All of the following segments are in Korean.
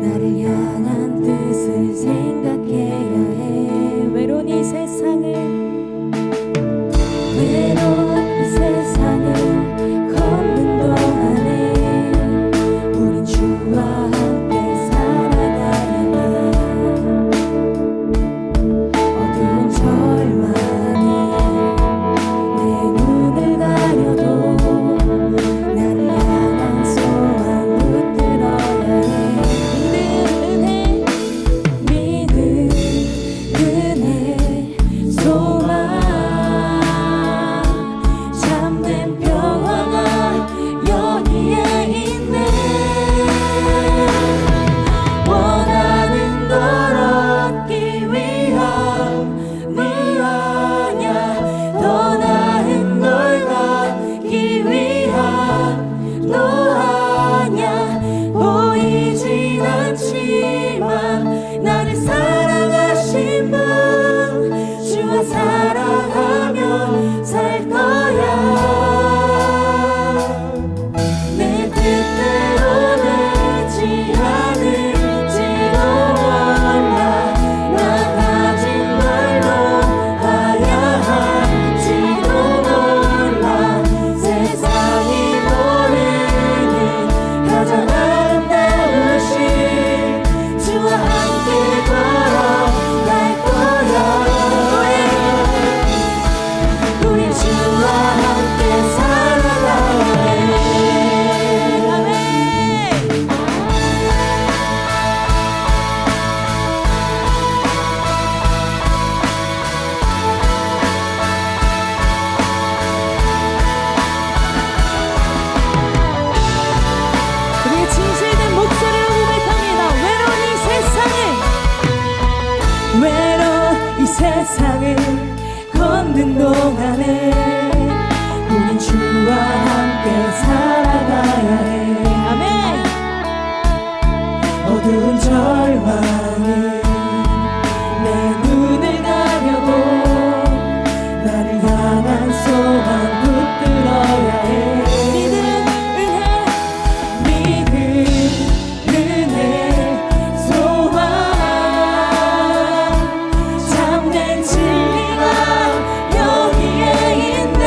나를 향한 뜻을 생각해야 해. 외로운 이 세상을 걷는 동안에 우린 주와 함께 살아가야 해. 어두운 절망이 내 눈을 가려도 나를 향한 소원 붙들어야 해. 믿음, 은혜, 소망, 참된 평화가 여기에 있네. 원하는 걸 얻기 위함이 아냐, 더 나은 걸 갖기 위함도 아냐. 보이진 않지만 나를 사랑하신 분, 주와 사랑하며 살 거야. 내 뜻대로 되지 않을지도 몰라. 나 가진 말로 하야 할지도 몰라. 세상이 모르는 가장 아름다우신 주와 함께 걸어갈 거야. 우린 주와 함께 살아가야 해. 아멘. 우리의 진실된 목소리로 고백합니다. 외로운 이 세상을 걷는 동안에 우린 주와 함께 살아가야 해. 아멘. 어두운 절망이 내 눈을 가려도 나를 향한 소망 붙들어야 해. 믿음, 은혜, 소망, 참된 진리가 여기에 있네.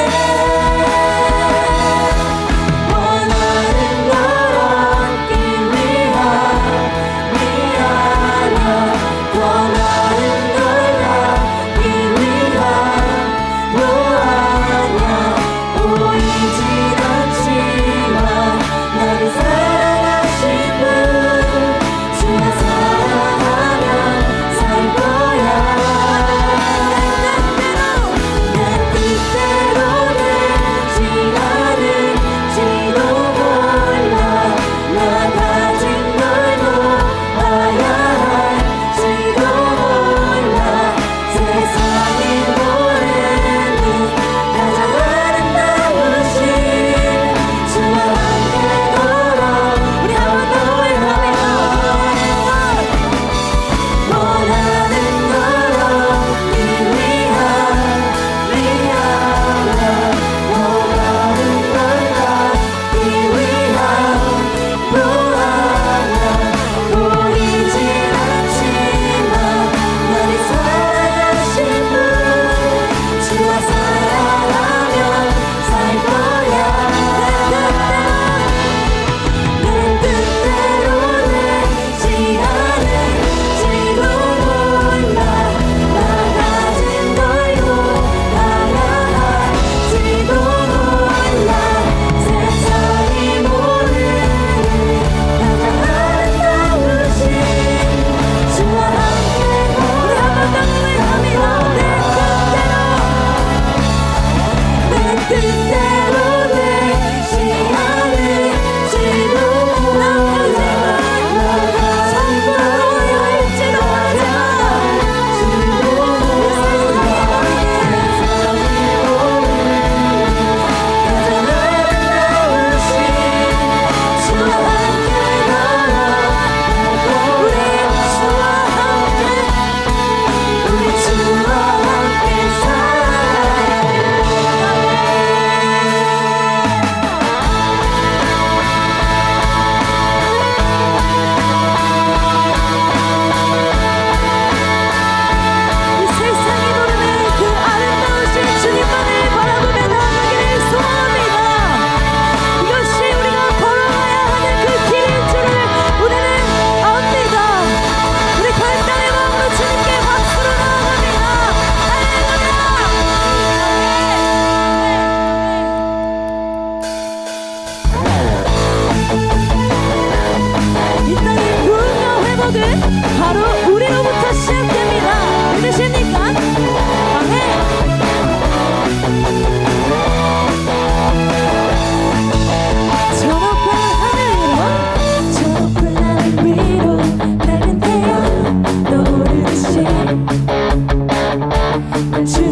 원하는 걸 얻기 위함이 아냐,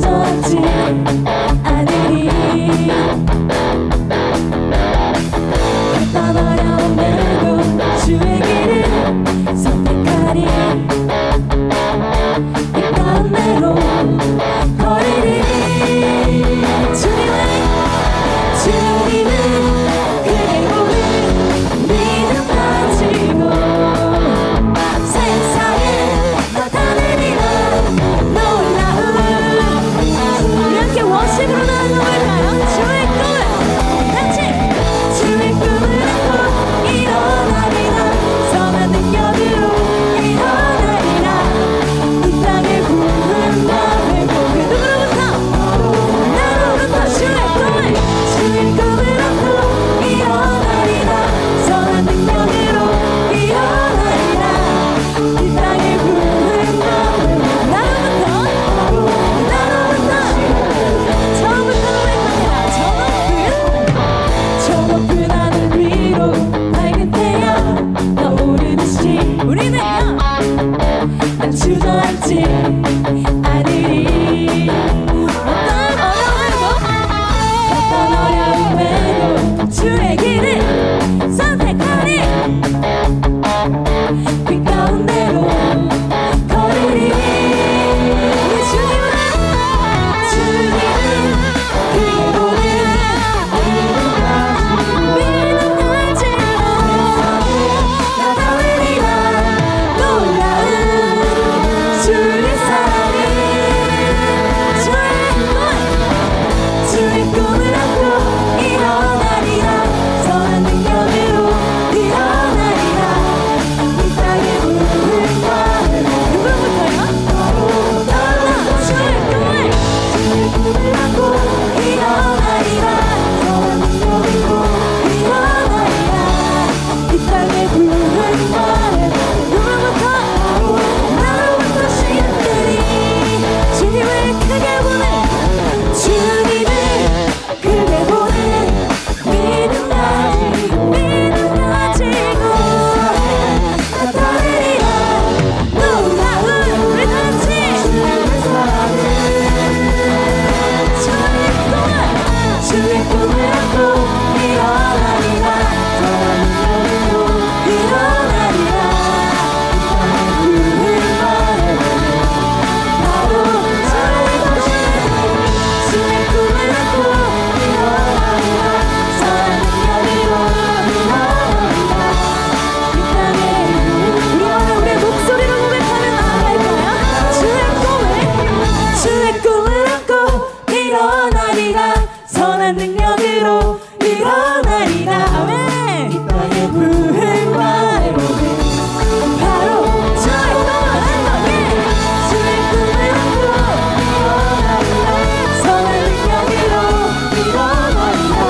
주저앉지 않으리. 어떤 어려움에도 주의 길을 선택하리. 이 가운데로 걸으리. 주님은 크게 보는 믿음 가지고 세상에 나타내리라. 놀라운 이렇게 워십으로 나아가 볼까요? 주의 꿈을 같이 주의 꿈을 안고 일어나리라. 선한 능력으로 일어나리라. 이 땅의 부흥과 회복. 그 누구로부터? 나로부터 주의 꿈을 안고 일어나리라. 선한 능력으로 일어나리라. 이 땅의 부흥과 회복. 나로부터 처음부터 고백합니다. 저 높은 하늘 위로 밝은 태양 떠오르듯이 우리는요 난 주저앉지 않으리. 어떤 어려움에도 주의 길을 선택하리. 빛 가운데로 걸으리. 주님은 크게 보는 믿음 가지고 나타내리라. 놀라운 주의 사랑이. 주의 꿈을 안고 일어나리라. 선한 능력으로 일어나리라. 이 땅의 부흥과 누구부터요? 주의 꿈을 안고 일어나리라. 선한 능력으로 일어나리라. 이 땅의 부흥과 누구부터? 나로부터 시작되리. 주님을 크게 보는 주님을 크게 보는 믿음 가지고 나타내리라. 놀라운 우리 같이 주의 꿈을 안고 일어나리라. 선한 능력으로 일어나리라. 바로 주의 꿈을 안고 일어나리라. 선한 능력으로 일어나리라. 이 땅에 우리 오늘 우리의 목소리로 고백하며 나아갈까요? 주의 꿈을 안고 일어나리라. 선한 능력으로 일어나리라. 아멘. 이 땅의 부흥과 회복은 바로 주의 꿈을 안고 주의 꿈을 안고 일어나리라. 선한 능력으로 일어나리라.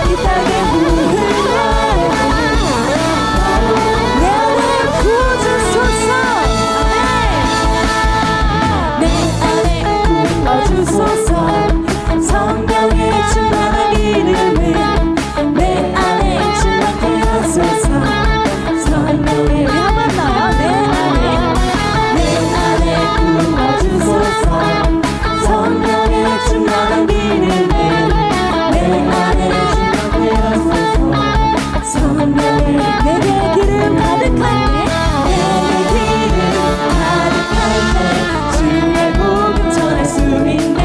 이 땅의 부흥과 회복은 바로 내 안에 부어주소서. 내 안에 부어주소서. 성령의 충만한 기름을 내 안에 충만케 하소서. 성령의 한 번 더요. 내 안에 부어주소서. 성령의 충만한 기름을 내 안에 충만케 하소서. 성령의 내게 기름 가득할 때 내게 기름 가득할 때 주의 복음 전할 수 있네.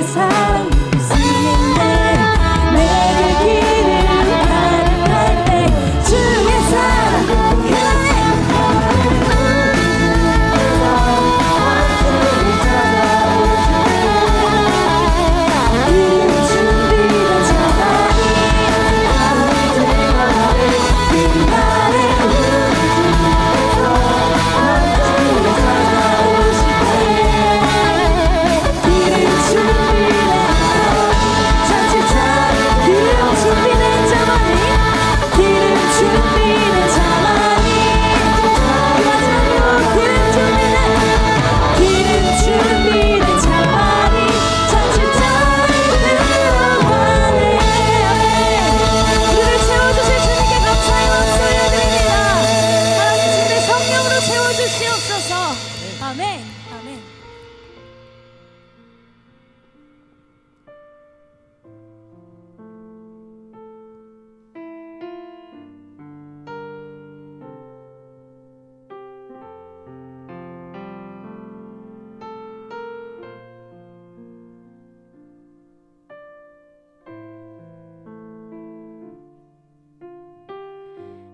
사랑 있으면 내게 길을 가득할 때 주의 사랑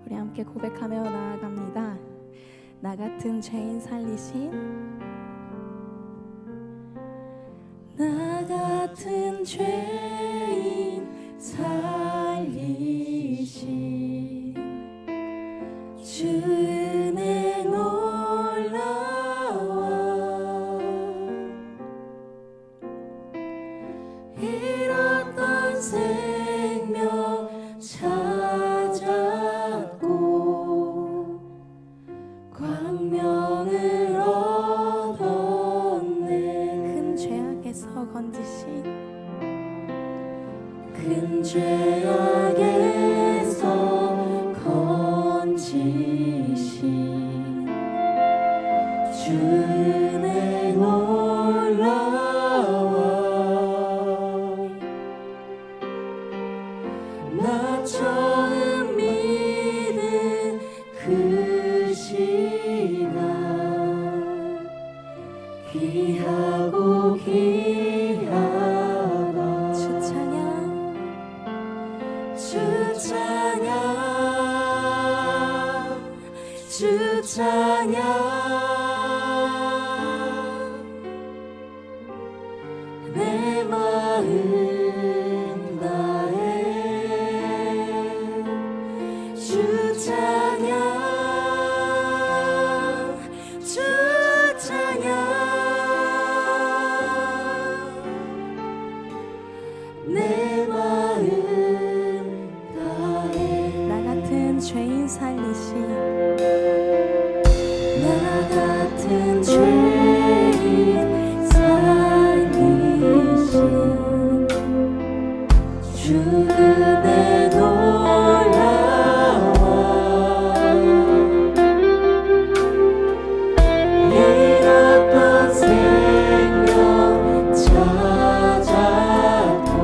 우리 함께 고백하며 나아갑니다. 나 같은 죄인 살리신 나 같은 죄인 살리신 주 은혜 놀라워 잃었던 생명 찾았고 광명을 얻었네. 큰 죄악에서 건지신 큰 죄악에서 건지신 주 은혜 놀라워 나 처음 믿은 그 시간 귀하고 귀하다 주 찬양 주 찬양 주 찬양 내 마음 다해 주 찬양 주 찬양 내 마음 다해 나 같은 죄인 살리신 나 같은 죄인 살리신 주 은혜 놀라워 잃었던 생명 찾았고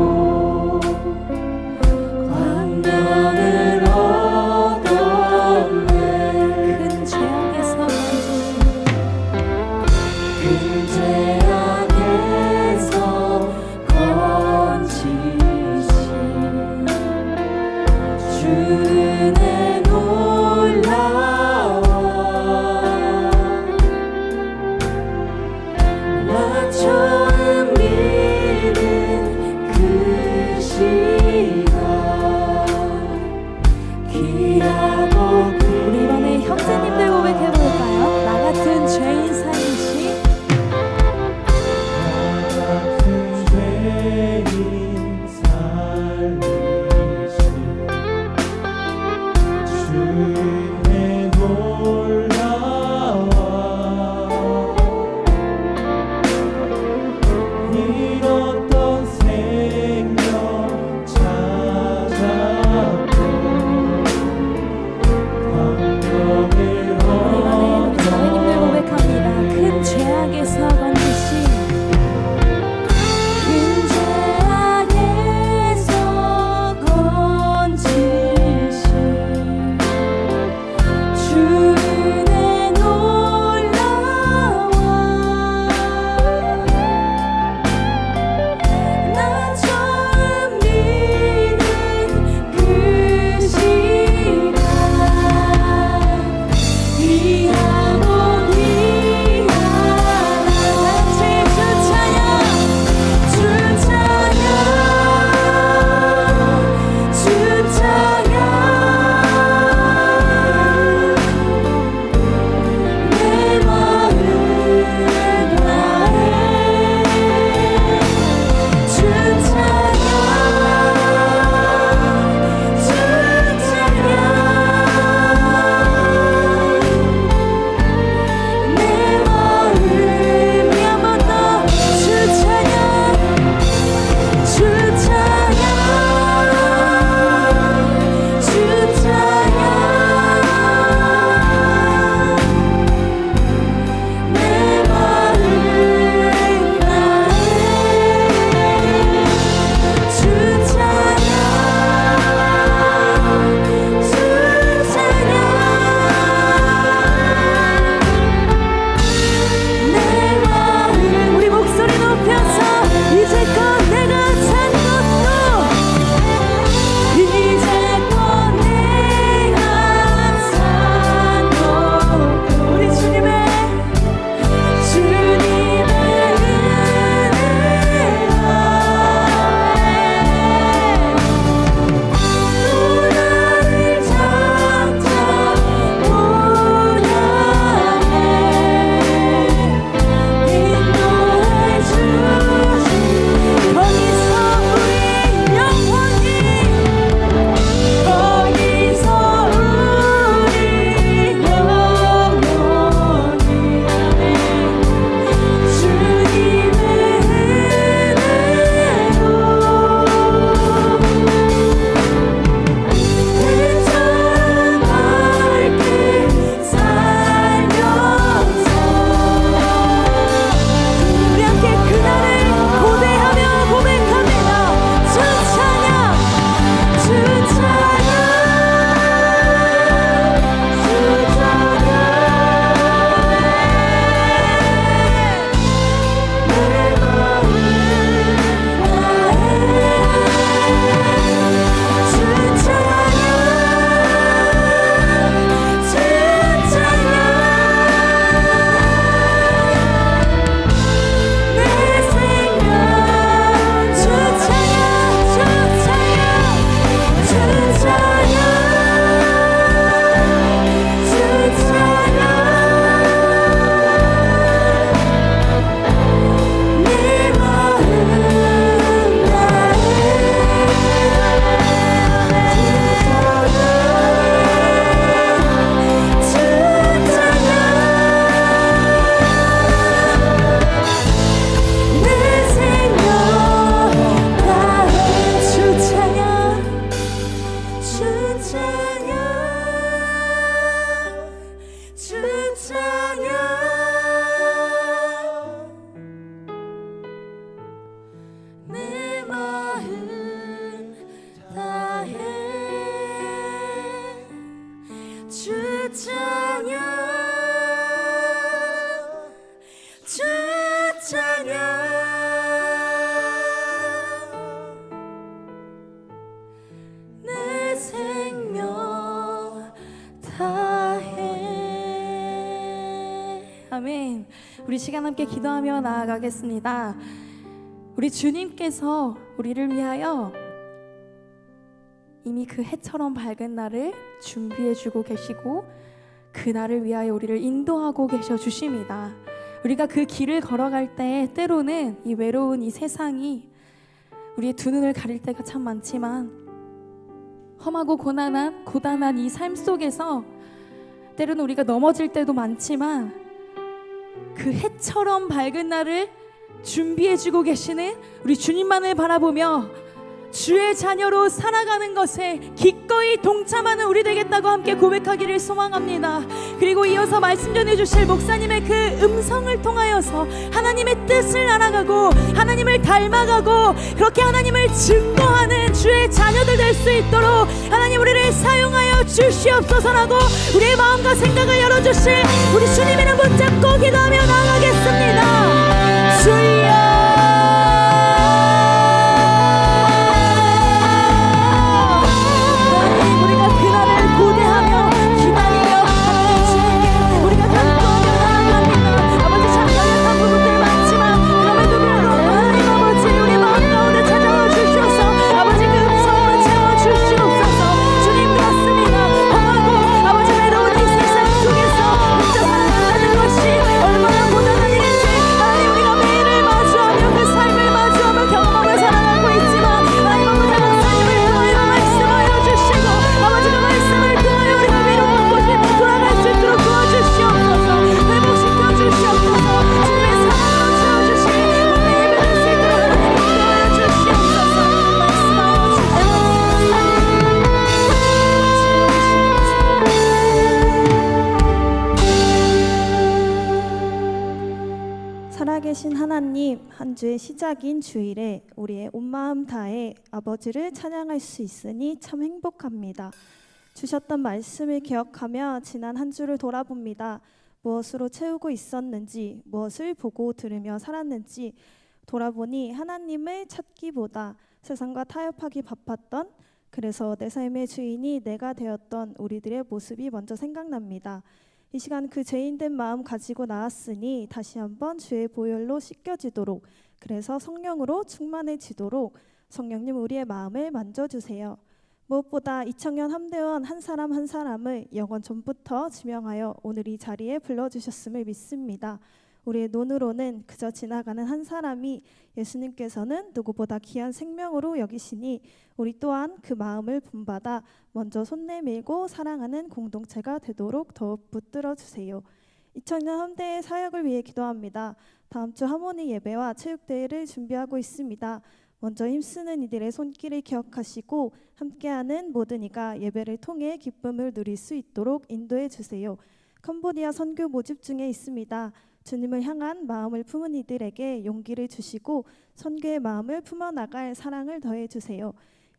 아멘. 우리 시간 함께 기도하며 나아가겠습니다. 우리 주님께서 우리를 위하여 이미 그 해처럼 밝은 날을 준비해주고 계시고 그 날을 위하여 우리를 인도하고 계셔 주십니다. 우리가 그 길을 걸어갈 때 때로는 이 외로운 이 세상이 우리의 두 눈을 가릴 때가 참 많지만 험하고 고단한 이 삶 속에서 때로는 우리가 넘어질 때도 많지만 그 해처럼 밝은 날을 준비해주고 계시는 우리 주님만을 바라보며 주의 자녀로 살아가는 것에 기꺼이 동참하는 우리 되겠다고 함께 고백하기를 소망합니다. 그리고 이어서 말씀 전해주실 목사님의 그 음성을 통하여서 하나님의 뜻을 알아가고 하나님을 닮아가고 그렇게 하나님을 증거하는 주의 자녀들 될 수 있도록 하나님 우리를 사용하여 주시옵소서라고 우리의 마음과 생각을 열어주실 우리 주님의 이름 붙잡고 기도하며 나아가겠습니다. 주여 살아계신 하나님, 한 주의 시작인 주일에 우리의 온 마음 다해 아버지를 찬양할 수 있으니 참 행복합니다. 주셨던 말씀을 기억하며 지난 한 주를 돌아봅니다. 무엇으로 채우고 있었는지, 무엇을 보고 들으며 살았는지 돌아보니 하나님을 찾기보다 세상과 타협하기 바빴던, 그래서 내 삶의 주인이 내가 되었던 우리들의 모습이 먼저 생각납니다. 이 시간 그 죄인된 마음 가지고 나왔으니 다시 한번 주의 보혈로 씻겨지도록, 그래서 성령으로 충만해지도록 성령님 우리의 마음을 만져주세요. 무엇보다 이청년 함대원 한 사람 한 사람을 영원 전부터 지명하여 오늘 이 자리에 불러주셨음을 믿습니다. 우리의 눈으로는 그저 지나가는 한 사람이 예수님께서는 누구보다 귀한 생명으로 여기시니 우리 또한 그 마음을 본받아 먼저 손 내밀고 사랑하는 공동체가 되도록 더욱 붙들어 주세요. 이청년 함대의 사역을 위해 기도합니다. 다음 주 하모니 예배와 체육대회를 준비하고 있습니다. 먼저 힘쓰는 이들의 손길을 기억하시고 함께하는 모든 이가 예배를 통해 기쁨을 누릴 수 있도록 인도해 주세요. 캄보디아 선교 모집 중에 있습니다. 주님을 향한 마음을 품은 이들에게 용기를 주시고 선교의 마음을 품어나갈 사랑을 더해주세요.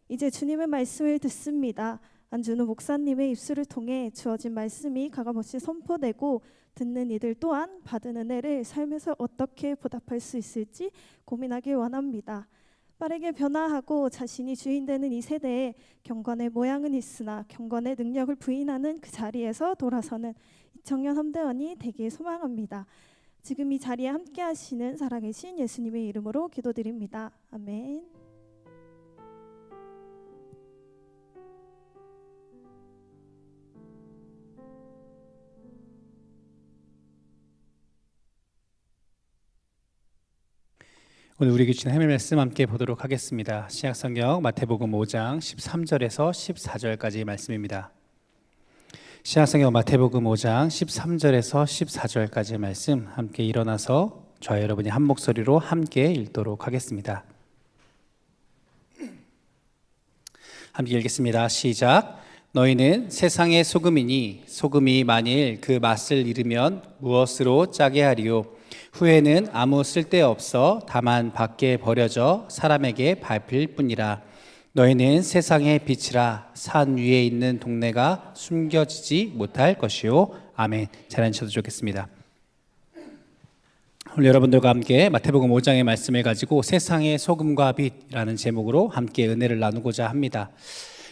이제 주님의 말씀을 듣습니다. 안준우 목사님의 입술을 통해 주어진 말씀이 가감없이 선포되고 듣는 이들 또한 받은 은혜를 삶에서 어떻게 보답할 수 있을지 고민하길 원합니다. 빠르게 변화하고 자신이 주인 되는 이 세대에 경건의 모양은 있으나 경건의 능력을 부인하는 그 자리에서 돌아서는 이청년 함대원이 되길 소망합니다. 지금 이 자리에 함께 하시는 살아계신 예수님의 이름으로 기도드립니다. 아멘. 오늘 우리에게 주신 하나님의 말씀 함께 보도록 하겠습니다. 신약성경 마태복음 5장 13절에서 14절까지 말씀입니다. 신약성경 마태복음 5장 13절에서 14절까지 말씀 함께 일어나서 저와 여러분이 한 목소리로 함께 읽도록 하겠습니다. 함께 읽겠습니다. 시작. 너희는 세상의 소금이니 소금이 만일 그 맛을 잃으면 무엇으로 짜게 하리요? 후에는 아무 쓸데없어 다만 밖에 버려져 사람에게 밟힐 뿐이라. 너희는 세상의 빛이라. 산 위에 있는 동네가 숨겨지지 못할 것이요. 아멘. 잘 앉으셔도 좋겠습니다. 오늘 여러분들과 함께 마태복음 5장의 말씀을 가지고 세상의 소금과 빛이라는 제목으로 함께 은혜를 나누고자 합니다.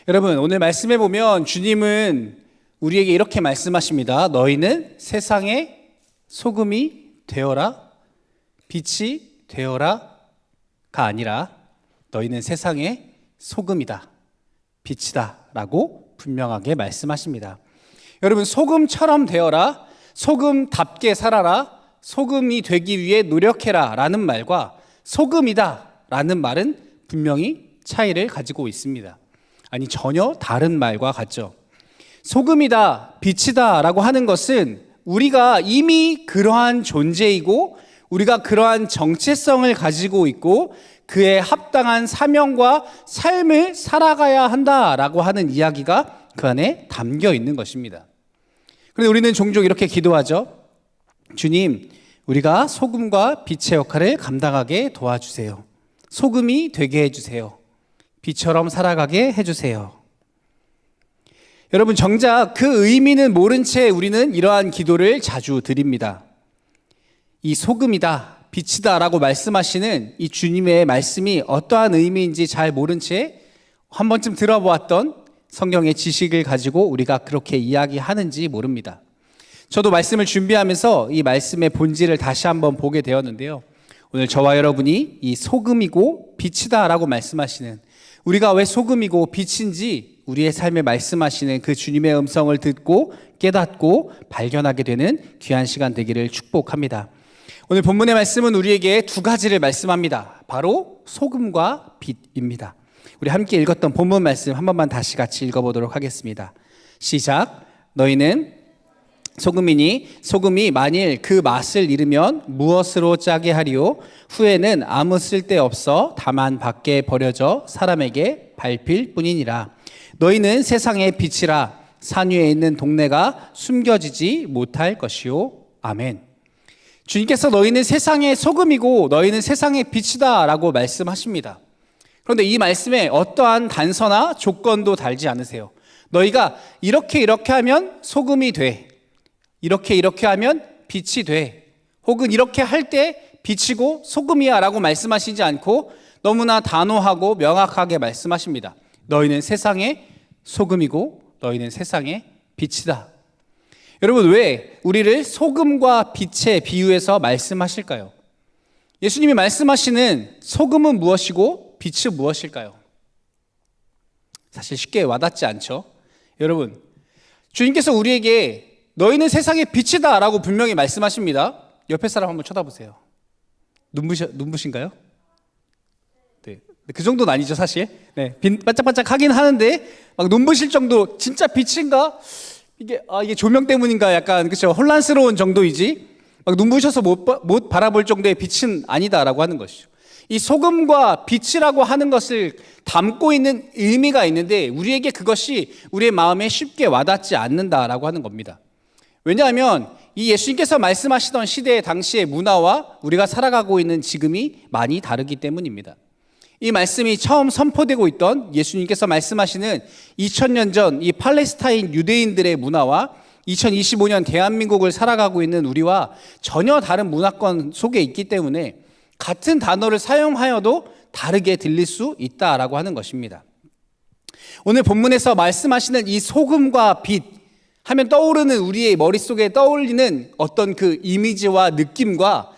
여러분, 오늘 말씀에 보면 주님은 우리에게 이렇게 말씀하십니다. 너희는 세상의 소금이 되어라, 빛이 되어라가 아니라 너희는 세상의 소금이다, 빛이다 라고 분명하게 말씀하십니다. 여러분, 소금처럼 되어라, 소금답게 살아라, 소금이 되기 위해 노력해라 라는 말과 소금이다 라는 말은 분명히 차이를 가지고 있습니다. 아니, 전혀 다른 말과 같죠. 소금이다, 빛이다 라고 하는 것은 우리가 이미 그러한 존재이고 우리가 그러한 정체성을 가지고 있고 그에 합당한 사명과 삶을 살아가야 한다라고 하는 이야기가 그 안에 담겨 있는 것입니다. 그런데 우리는 종종 이렇게 기도하죠. 주님, 우리가 소금과 빛의 역할을 감당하게 도와주세요. 소금이 되게 해주세요. 빛처럼 살아가게 해주세요. 여러분, 정작 그 의미는 모른 채 우리는 이러한 기도를 자주 드립니다. 이 소금이다, 빛이다 라고 말씀하시는 이 주님의 말씀이 어떠한 의미인지 잘 모른 채 한 번쯤 들어보았던 성경의 지식을 가지고 우리가 그렇게 이야기하는지 모릅니다. 저도 말씀을 준비하면서 이 말씀의 본질을 다시 한번 보게 되었는데요. 오늘 저와 여러분이 이 소금이고 빛이다 라고 말씀하시는, 우리가 왜 소금이고 빛인지 우리의 삶에 말씀하시는 그 주님의 음성을 듣고 깨닫고 발견하게 되는 귀한 시간 되기를 축복합니다. 오늘 본문의 말씀은 우리에게 두 가지를 말씀합니다. 바로 소금과 빛입니다. 우리 함께 읽었던 본문 말씀 한 번만 다시 같이 읽어보도록 하겠습니다. 시작. 너희는 소금이니 소금이 만일 그 맛을 잃으면 무엇으로 짜게 하리요? 후에는 아무 쓸데없어 다만 밖에 버려져 사람에게 밟힐 뿐이니라. 너희는 세상의 빛이라. 산 위에 있는 동네가 숨겨지지 못할 것이요. 아멘. 주님께서 너희는 세상의 소금이고 너희는 세상의 빛이다 라고 말씀하십니다. 그런데 이 말씀에 어떠한 단서나 조건도 달지 않으세요. 너희가 이렇게 하면 소금이 돼, 이렇게 하면 빛이 돼, 혹은 이렇게 할 때 빛이고 소금이야 라고 말씀하시지 않고 너무나 단호하고 명확하게 말씀하십니다. 너희는 세상의 소금이고 너희는 세상의 빛이다. 여러분, 왜 우리를 소금과 빛에 비유해서 말씀하실까요? 예수님이 말씀하시는 소금은 무엇이고 빛은 무엇일까요? 사실 쉽게 와닿지 않죠. 여러분, 주님께서 우리에게 너희는 세상의 빛이다 라고 분명히 말씀하십니다. 옆에 사람 한번 쳐다보세요. 눈부신가요? 네, 그 정도는 아니죠 사실. 네, 반짝반짝 하긴 하는데 막 눈부실 정도, 진짜 빛인가? 이게 조명 때문인가? 약간 그렇죠, 혼란스러운 정도이지 막 눈부셔서 못 바라볼 정도의 빛은 아니다라고 하는 것이죠. 이 소금과 빛이라고 하는 것을 담고 있는 의미가 있는데 우리에게 그것이 우리의 마음에 쉽게 와닿지 않는다라고 하는 겁니다. 왜냐하면 이 예수님께서 말씀하시던 시대의 당시의 문화와 우리가 살아가고 있는 지금이 많이 다르기 때문입니다. 이 말씀이 처음 선포되고 있던 예수님께서 말씀하시는 2000년 전 이 팔레스타인 유대인들의 문화와 2025년 대한민국을 살아가고 있는 우리와 전혀 다른 문화권 속에 있기 때문에 같은 단어를 사용하여도 다르게 들릴 수 있다라고 하는 것입니다. 오늘 본문에서 말씀하시는 이 소금과 빛 하면 떠오르는, 우리의 머릿속에 떠올리는 어떤 그 이미지와 느낌과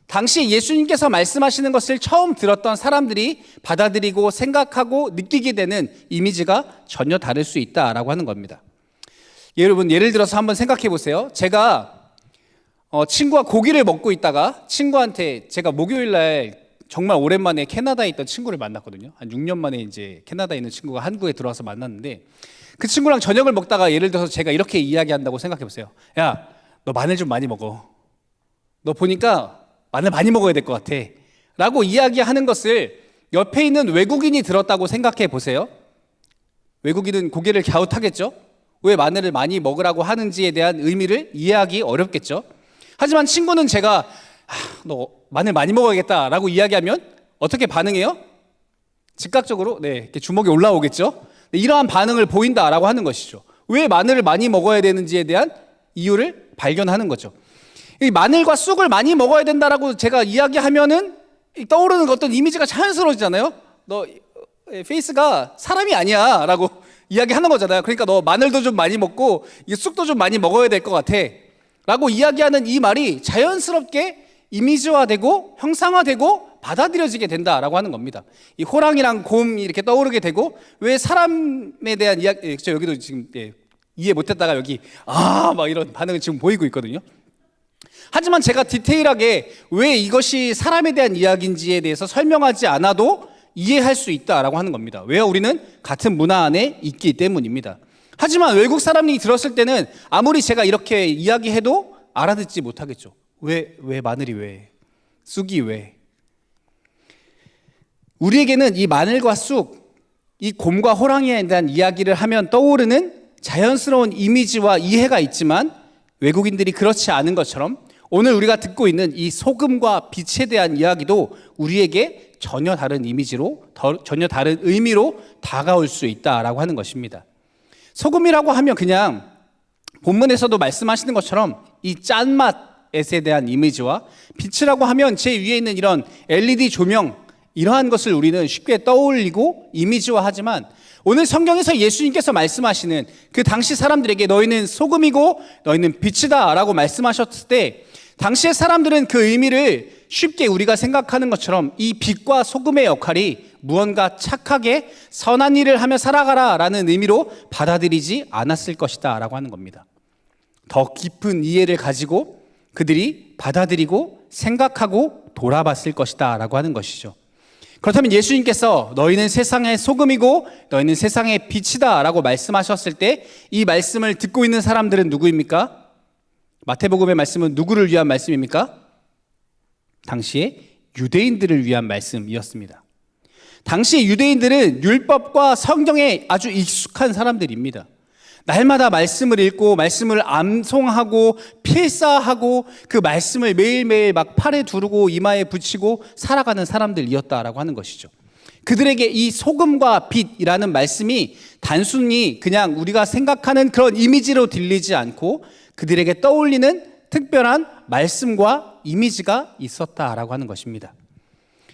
당시 예수님께서 말씀하시는 것을 처음 들었던 사람들이 받아들이고 생각하고 느끼게 되는 이미지가 전혀 다를 수 있다라고 하는 겁니다. 여러분, 예를 들어서 한번 생각해 보세요. 제가 친구가 고기를 먹고 있다가 친구한테, 제가 목요일 날 정말 오랜만에 캐나다에 있던 친구를 만났거든요. 한 6년 만에 이제 캐나다에 있는 친구가 한국에 들어와서 만났는데 그 친구랑 저녁을 먹다가 예를 들어서 제가 이렇게 이야기한다고 생각해 보세요. 야, 너 마늘 좀 많이 먹어. 너 보니까 마늘 많이 먹어야 될 것 같아 라고 이야기하는 것을 옆에 있는 외국인이 들었다고 생각해 보세요. 외국인은 고개를 갸웃하겠죠. 왜 마늘을 많이 먹으라고 하는지에 대한 의미를 이해하기 어렵겠죠. 하지만 친구는 제가 너 마늘 많이 먹어야겠다 라고 이야기하면 어떻게 반응해요? 즉각적으로 이렇게 주먹이 올라오겠죠. 이러한 반응을 보인다라고 하는 것이죠. 왜 마늘을 많이 먹어야 되는지에 대한 이유를 발견하는 거죠. 이 마늘과 쑥을 많이 먹어야 된다라고 제가 이야기하면은 떠오르는 어떤 이미지가 자연스러워지잖아요. 너 페이스가 사람이 아니야 라고 이야기하는 거잖아요. 그러니까 너 마늘도 좀 많이 먹고 쑥도 좀 많이 먹어야 될 것 같아 라고 이야기하는 이 말이 자연스럽게 이미지화되고 형상화되고 받아들여지게 된다라고 하는 겁니다. 이 호랑이랑 곰이 이렇게 떠오르게 되고, 왜 사람에 대한 이야기, 여기도 지금 이해 못했다가 여기 막 이런 반응을 지금 보이고 있거든요. 하지만 제가 디테일하게 왜 이것이 사람에 대한 이야기인지에 대해서 설명하지 않아도 이해할 수 있다라고 하는 겁니다. 왜요? 우리는 같은 문화 안에 있기 때문입니다. 하지만 외국 사람이 들었을 때는 아무리 제가 이렇게 이야기해도 알아듣지 못하겠죠. 왜 마늘이 왜? 쑥이 왜? 우리에게는 이 마늘과 쑥, 이 곰과 호랑이에 대한 이야기를 하면 떠오르는 자연스러운 이미지와 이해가 있지만, 외국인들이 그렇지 않은 것처럼 오늘 우리가 듣고 있는 이 소금과 빛에 대한 이야기도 우리에게 전혀 다른 이미지로, 전혀 다른 의미로 다가올 수 있다라고 하는 것입니다. 소금이라고 하면 그냥 본문에서도 말씀하시는 것처럼 이 짠맛에 대한 이미지와, 빛이라고 하면 제 위에 있는 이런 LED 조명, 이러한 것을 우리는 쉽게 떠올리고 이미지화하지만, 오늘 성경에서 예수님께서 말씀하시는 그 당시 사람들에게 너희는 소금이고 너희는 빛이다 라고 말씀하셨을 때, 당시의 사람들은 그 의미를 쉽게 우리가 생각하는 것처럼 이 빛과 소금의 역할이 무언가 착하게 선한 일을 하며 살아가라 라는 의미로 받아들이지 않았을 것이다 라고 하는 겁니다. 더 깊은 이해를 가지고 그들이 받아들이고 생각하고 돌아봤을 것이다 라고 하는 것이죠. 그렇다면 예수님께서 너희는 세상의 소금이고 너희는 세상의 빛이다 라고 말씀하셨을 때, 이 말씀을 듣고 있는 사람들은 누구입니까? 마태복음의 말씀은 누구를 위한 말씀입니까? 당시에 유대인들을 위한 말씀이었습니다. 당시 유대인들은 율법과 성경에 아주 익숙한 사람들입니다. 날마다 말씀을 읽고 말씀을 암송하고 필사하고 그 말씀을 매일매일 막 팔에 두르고 이마에 붙이고 살아가는 사람들이었다라고 하는 것이죠. 그들에게 이 소금과 빛이라는 말씀이 단순히 그냥 우리가 생각하는 그런 이미지로 들리지 않고 그들에게 떠올리는 특별한 말씀과 이미지가 있었다라고 하는 것입니다.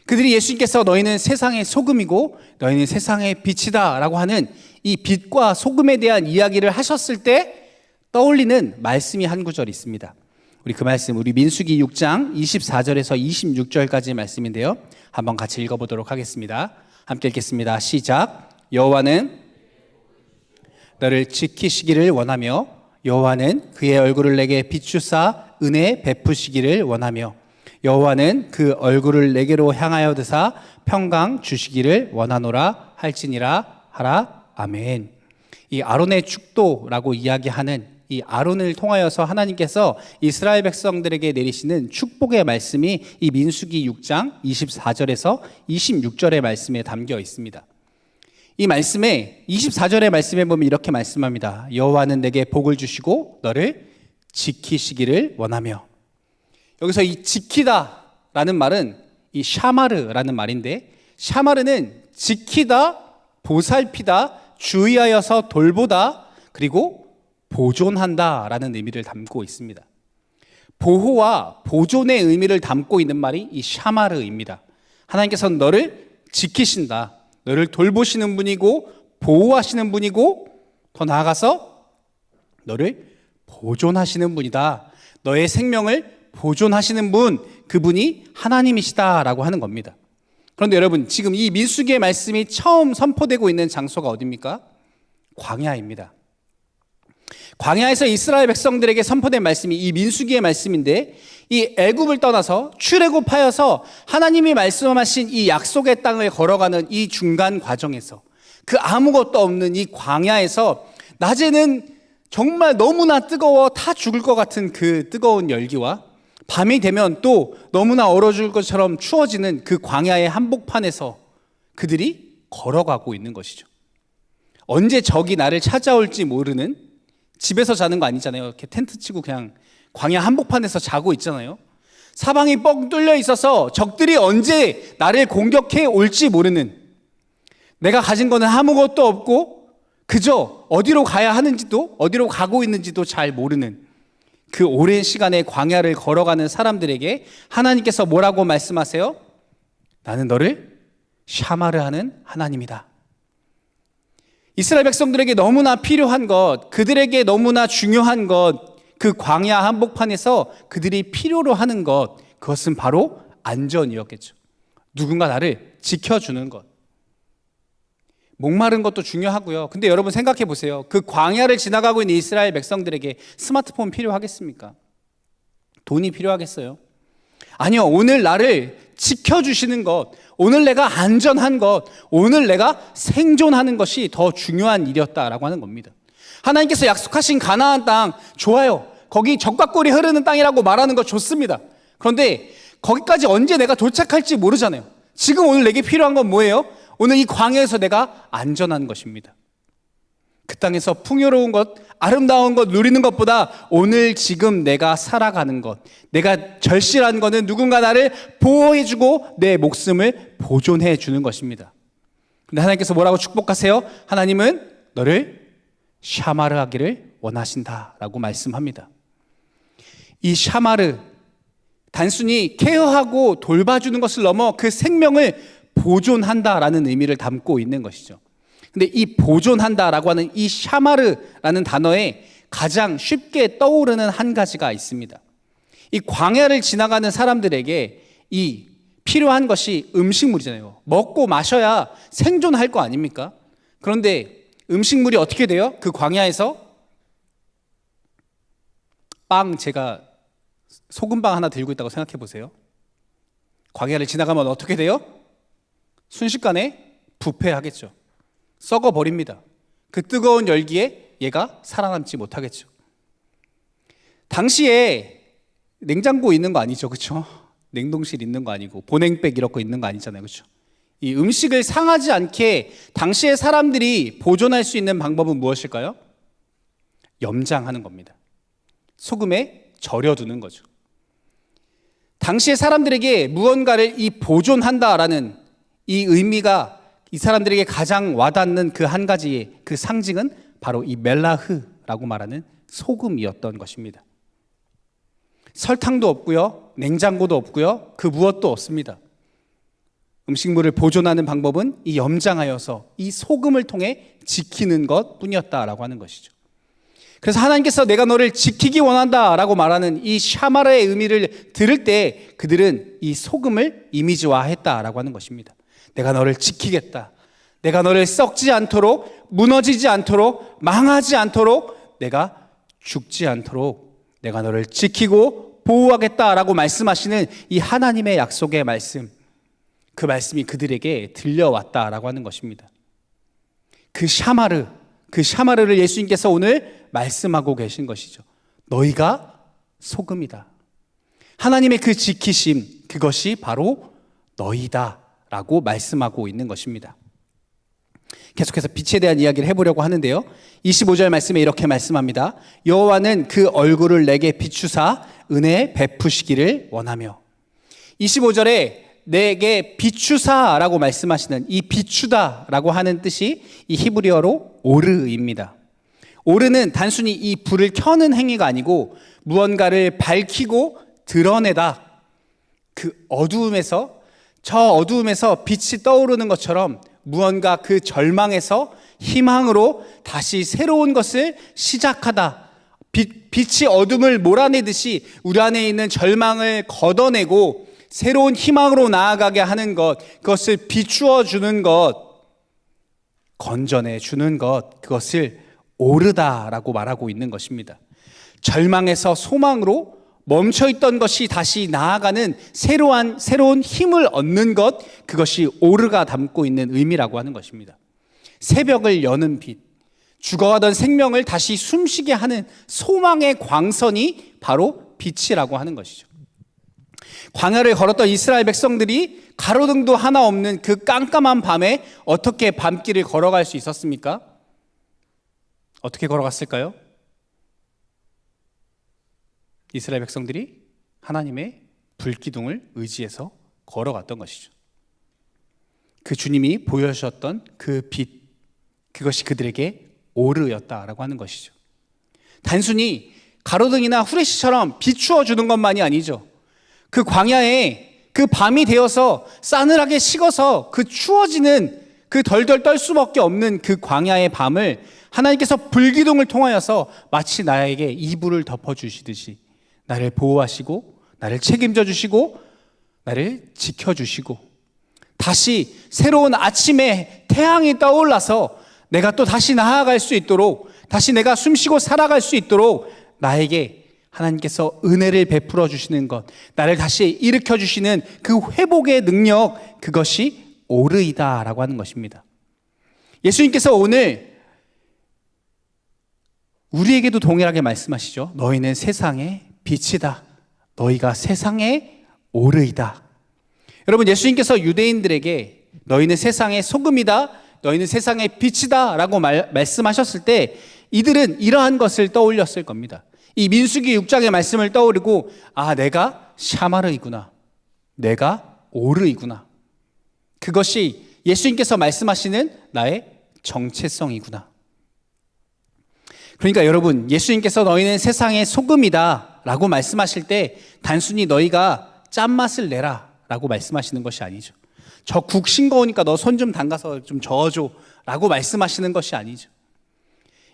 그들이 예수님께서 너희는 세상의 소금이고 너희는 세상의 빛이다 라고 하는 이 빛과 소금에 대한 이야기를 하셨을 때 떠올리는 말씀이 한 구절 있습니다. 우리 그 말씀, 우리 민수기 6장 24절에서 26절까지의 말씀인데요, 한번 같이 읽어보도록 하겠습니다. 함께 읽겠습니다. 시작. 여호와는 너를 지키시기를 원하며 여호와는 그의 얼굴을 내게 비추사 은혜 베푸시기를 원하며 여호와는 그 얼굴을 내게로 향하여 드사 평강 주시기를 원하노라 할지니라 하라. 아멘. 이 아론의 축도라고 이야기하는 이 아론을 통하여서 하나님께서 이스라엘 백성들에게 내리시는 축복의 말씀이 이 민수기 6장 24절에서 26절의 말씀에 담겨 있습니다. 이 말씀에 24절의 말씀에 보면 이렇게 말씀합니다. 여호와는 내게 복을 주시고 너를 지키시기를 원하며. 여기서 이 지키다라는 말은 이 샤마르라는 말인데, 샤마르는 지키다, 보살피다, 주의하여서 돌보다, 그리고 보존한다라는 의미를 담고 있습니다. 보호와 보존의 의미를 담고 있는 말이 이 샤마르입니다. 하나님께서는 너를 지키신다, 너를 돌보시는 분이고 보호하시는 분이고 더 나아가서 너를 보존하시는 분이다. 너의 생명을 보존하시는 분, 그분이 하나님이시다라고 하는 겁니다. 그런데 여러분, 지금 이 민수기의 말씀이 처음 선포되고 있는 장소가 어디입니까? 광야입니다. 광야에서 이스라엘 백성들에게 선포된 말씀이 이 민수기의 말씀인데, 이 애굽을 떠나서 출애굽하여서 하나님이 말씀하신 이 약속의 땅을 걸어가는 이 중간 과정에서, 그 아무것도 없는 이 광야에서 낮에는 정말 너무나 뜨거워 타 죽을 것 같은 그 뜨거운 열기와 밤이 되면 또 너무나 얼어 죽을 것처럼 추워지는 그 광야의 한복판에서 그들이 걸어가고 있는 것이죠. 언제 적이 나를 찾아올지 모르는, 집에서 자는 거 아니잖아요. 이렇게 텐트 치고 그냥 광야 한복판에서 자고 있잖아요. 사방이 뻥 뚫려 있어서 적들이 언제 나를 공격해 올지 모르는, 내가 가진 거는 아무것도 없고 그저 어디로 가야 하는지도 어디로 가고 있는지도 잘 모르는 그 오랜 시간의 광야를 걸어가는 사람들에게 하나님께서 뭐라고 말씀하세요? 나는 너를 샤마르하는 하나님이다. 이스라엘 백성들에게 너무나 필요한 것, 그들에게 너무나 중요한 것, 그 광야 한복판에서 그들이 필요로 하는 것, 그것은 바로 안전이었겠죠. 누군가 나를 지켜주는 것. 목마른 것도 중요하고요. 근데 여러분 생각해 보세요. 그 광야를 지나가고 있는 이스라엘 백성들에게 스마트폰 필요하겠습니까? 돈이 필요하겠어요? 아니요. 오늘 나를 지켜주시는 것, 오늘 내가 안전한 것, 오늘 내가 생존하는 것이 더 중요한 일이었다라고 하는 겁니다. 하나님께서 약속하신 가나안 땅 좋아요. 거기 젖과 꿀이 흐르는 땅이라고 말하는 거 좋습니다. 그런데 거기까지 언제 내가 도착할지 모르잖아요. 지금 오늘 내게 필요한 건 뭐예요? 오늘 이 광야에서 내가 안전한 것입니다. 그 땅에서 풍요로운 것, 아름다운 것 누리는 것보다 오늘 지금 내가 살아가는 것, 내가 절실한 것은 누군가 나를 보호해주고 내 목숨을 보존해 주는 것입니다. 근데 하나님께서 뭐라고 축복하세요? 하나님은 너를 샤마르 하기를 원하신다라고 말씀합니다. 이 샤마르, 단순히 케어하고 돌봐주는 것을 넘어 그 생명을 보존한다라는 의미를 담고 있는 것이죠. 근데 이 보존한다라고 하는 이 샤마르라는 단어에 가장 쉽게 떠오르는 한 가지가 있습니다. 이 광야를 지나가는 사람들에게 이 필요한 것이 음식물이잖아요. 먹고 마셔야 생존할 거 아닙니까? 그런데 음식물이 어떻게 돼요? 그 광야에서 제가 소금빵 하나 들고 있다고 생각해 보세요. 광야를 지나가면 어떻게 돼요? 순식간에 부패하겠죠. 썩어버립니다. 그 뜨거운 열기에 얘가 살아남지 못하겠죠. 당시에 냉장고 있는 거 아니죠, 그렇죠? 냉동실 있는 거 아니고 보냉백 이런 거 있는 거 아니잖아요, 그렇죠? 이 음식을 상하지 않게 당시에 사람들이 보존할 수 있는 방법은 무엇일까요? 염장하는 겁니다. 소금에 절여두는 거죠. 당시에 사람들에게 무언가를 이 보존한다라는 이 의미가 이 사람들에게 가장 와닿는 그 한 가지의 그 상징은 바로 이 멜라흐라고 말하는 소금이었던 것입니다. 설탕도 없고요, 냉장고도 없고요, 그 무엇도 없습니다. 음식물을 보존하는 방법은 이 염장하여서 이 소금을 통해 지키는 것 뿐이었다라고 하는 것이죠. 그래서 하나님께서 내가 너를 지키기 원한다라고 말하는 이 샤마르의 의미를 들을 때 그들은 이 소금을 이미지화했다라고 하는 것입니다. 내가 너를 지키겠다. 내가 너를 썩지 않도록, 무너지지 않도록, 망하지 않도록, 내가 죽지 않도록 내가 너를 지키고 보호하겠다라고 말씀하시는 이 하나님의 약속의 말씀, 그 말씀이 그들에게 들려왔다라고 하는 것입니다. 그 샤마르를 예수님께서 오늘 말씀하고 계신 것이죠. 너희가 소금이다. 하나님의 그 지키심, 그것이 바로 너희다 라고 말씀하고 있는 것입니다. 계속해서 빛에 대한 이야기를 해보려고 하는데요, 25절 말씀에 이렇게 말씀합니다. 여호와는 그 얼굴을 내게 비추사 은혜 베푸시기를 원하며. 25절에 내게 비추사라고 말씀하시는 이 비추다라고 하는 뜻이 이 히브리어로 오르입니다. 오르는 단순히 이 불을 켜는 행위가 아니고 무언가를 밝히고 드러내다. 그 어두움에서, 저 어두움에서 빛이 떠오르는 것처럼 무언가 그 절망에서 희망으로 다시 새로운 것을 시작하다. 빛이 어둠을 몰아내듯이 우리 안에 있는 절망을 걷어내고 새로운 희망으로 나아가게 하는 것, 그것을 비추어 주는 것, 건져내 주는 것, 그것을 오르다라고 말하고 있는 것입니다. 절망에서 소망으로 멈춰있던 것이 다시 나아가는 새로운 힘을 얻는 것, 그것이 오르가 담고 있는 의미라고 하는 것입니다. 새벽을 여는 빛, 죽어가던 생명을 다시 숨쉬게 하는 소망의 광선이 바로 빛이라고 하는 것이죠. 광야를 걸었던 이스라엘 백성들이 가로등도 하나 없는 그 깜깜한 밤에 어떻게 밤길을 걸어갈 수 있었습니까? 어떻게 걸어갔을까요? 이스라엘 백성들이 하나님의 불기둥을 의지해서 걸어갔던 것이죠. 그 주님이 보여주셨던 그 빛, 그것이 그들에게 오르였다라고 하는 것이죠. 단순히 가로등이나 후레쉬처럼 비추어 주는 것만이 아니죠. 그 광야에 그 밤이 되어서 싸늘하게 식어서 그 추워지는 그 덜덜 떨 수밖에 없는 그 광야의 밤을 하나님께서 불기둥을 통하여서 마치 나에게 이불을 덮어주시듯이 나를 보호하시고 나를 책임져 주시고 나를 지켜주시고 다시 새로운 아침에 태양이 떠올라서 내가 또 다시 나아갈 수 있도록, 다시 내가 숨쉬고 살아갈 수 있도록 나에게 하나님께서 은혜를 베풀어 주시는 것, 나를 다시 일으켜 주시는 그 회복의 능력, 그것이 오르이다라고 하는 것입니다. 예수님께서 오늘 우리에게도 동일하게 말씀하시죠. 너희는 세상의 빛이다. 너희가 세상의 오르이다. 여러분, 예수님께서 유대인들에게 너희는 세상의 소금이다, 너희는 세상의 빛이다 라고 말씀하셨을 때 이들은 이러한 것을 떠올렸을 겁니다. 이 민수기 6장의 말씀을 떠오르고, 아, 내가 샤마르이구나, 내가 오르이구나, 그것이 예수님께서 말씀하시는 나의 정체성이구나. 그러니까 여러분, 예수님께서 너희는 세상의 소금이다 라고 말씀하실 때 단순히 너희가 짠맛을 내라 라고 말씀하시는 것이 아니죠. 저 국 싱거우니까 너 손 좀 담가서 좀 저어줘 라고 말씀하시는 것이 아니죠.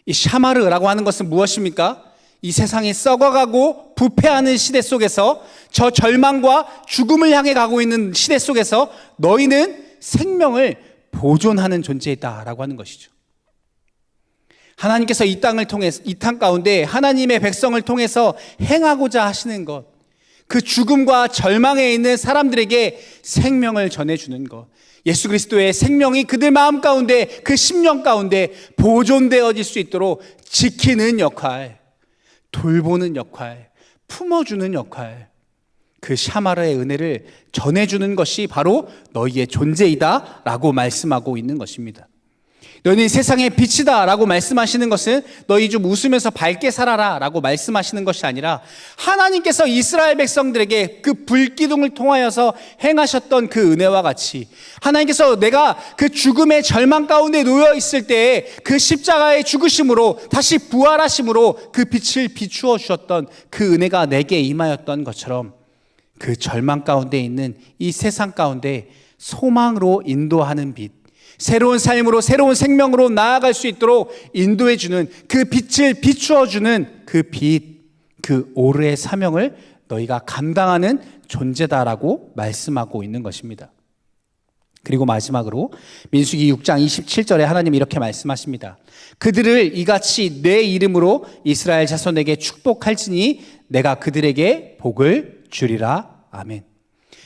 이 샤마르라고 하는 것은 무엇입니까? 이 세상이 썩어가고 부패하는 시대 속에서, 저 절망과 죽음을 향해 가고 있는 시대 속에서 너희는 생명을 보존하는 존재이다라고 하는 것이죠. 하나님께서 이 땅을 통해서, 이 땅 가운데 하나님의 백성을 통해서 행하고자 하시는 것, 그 죽음과 절망에 있는 사람들에게 생명을 전해주는 것, 예수 그리스도의 생명이 그들 마음 가운데, 그 심령 가운데 보존되어질 수 있도록 지키는 역할, 돌보는 역할, 품어주는 역할, 그 샤마르의 은혜를 전해주는 것이 바로 너희의 존재이다 라고 말씀하고 있는 것입니다. 너희는 세상의 빛이다 라고 말씀하시는 것은 너희 좀 웃으면서 밝게 살아라 라고 말씀하시는 것이 아니라, 하나님께서 이스라엘 백성들에게 그 불기둥을 통하여서 행하셨던 그 은혜와 같이, 하나님께서 내가 그 죽음의 절망 가운데 놓여 있을 때에 그 십자가의 죽으심으로 다시 부활하심으로 그 빛을 비추어 주셨던 그 은혜가 내게 임하였던 것처럼, 그 절망 가운데 있는 이 세상 가운데 소망으로 인도하는 빛, 새로운 삶으로, 새로운 생명으로 나아갈 수 있도록 인도해 주는 그 빛을 비추어 주는 그 빛, 그 오르의 사명을 너희가 감당하는 존재다라고 말씀하고 있는 것입니다. 그리고 마지막으로 민수기 6장 27절에 하나님이 이렇게 말씀하십니다. 그들을 이같이 내 이름으로 이스라엘 자손에게 축복할지니 내가 그들에게 복을 주리라. 아멘.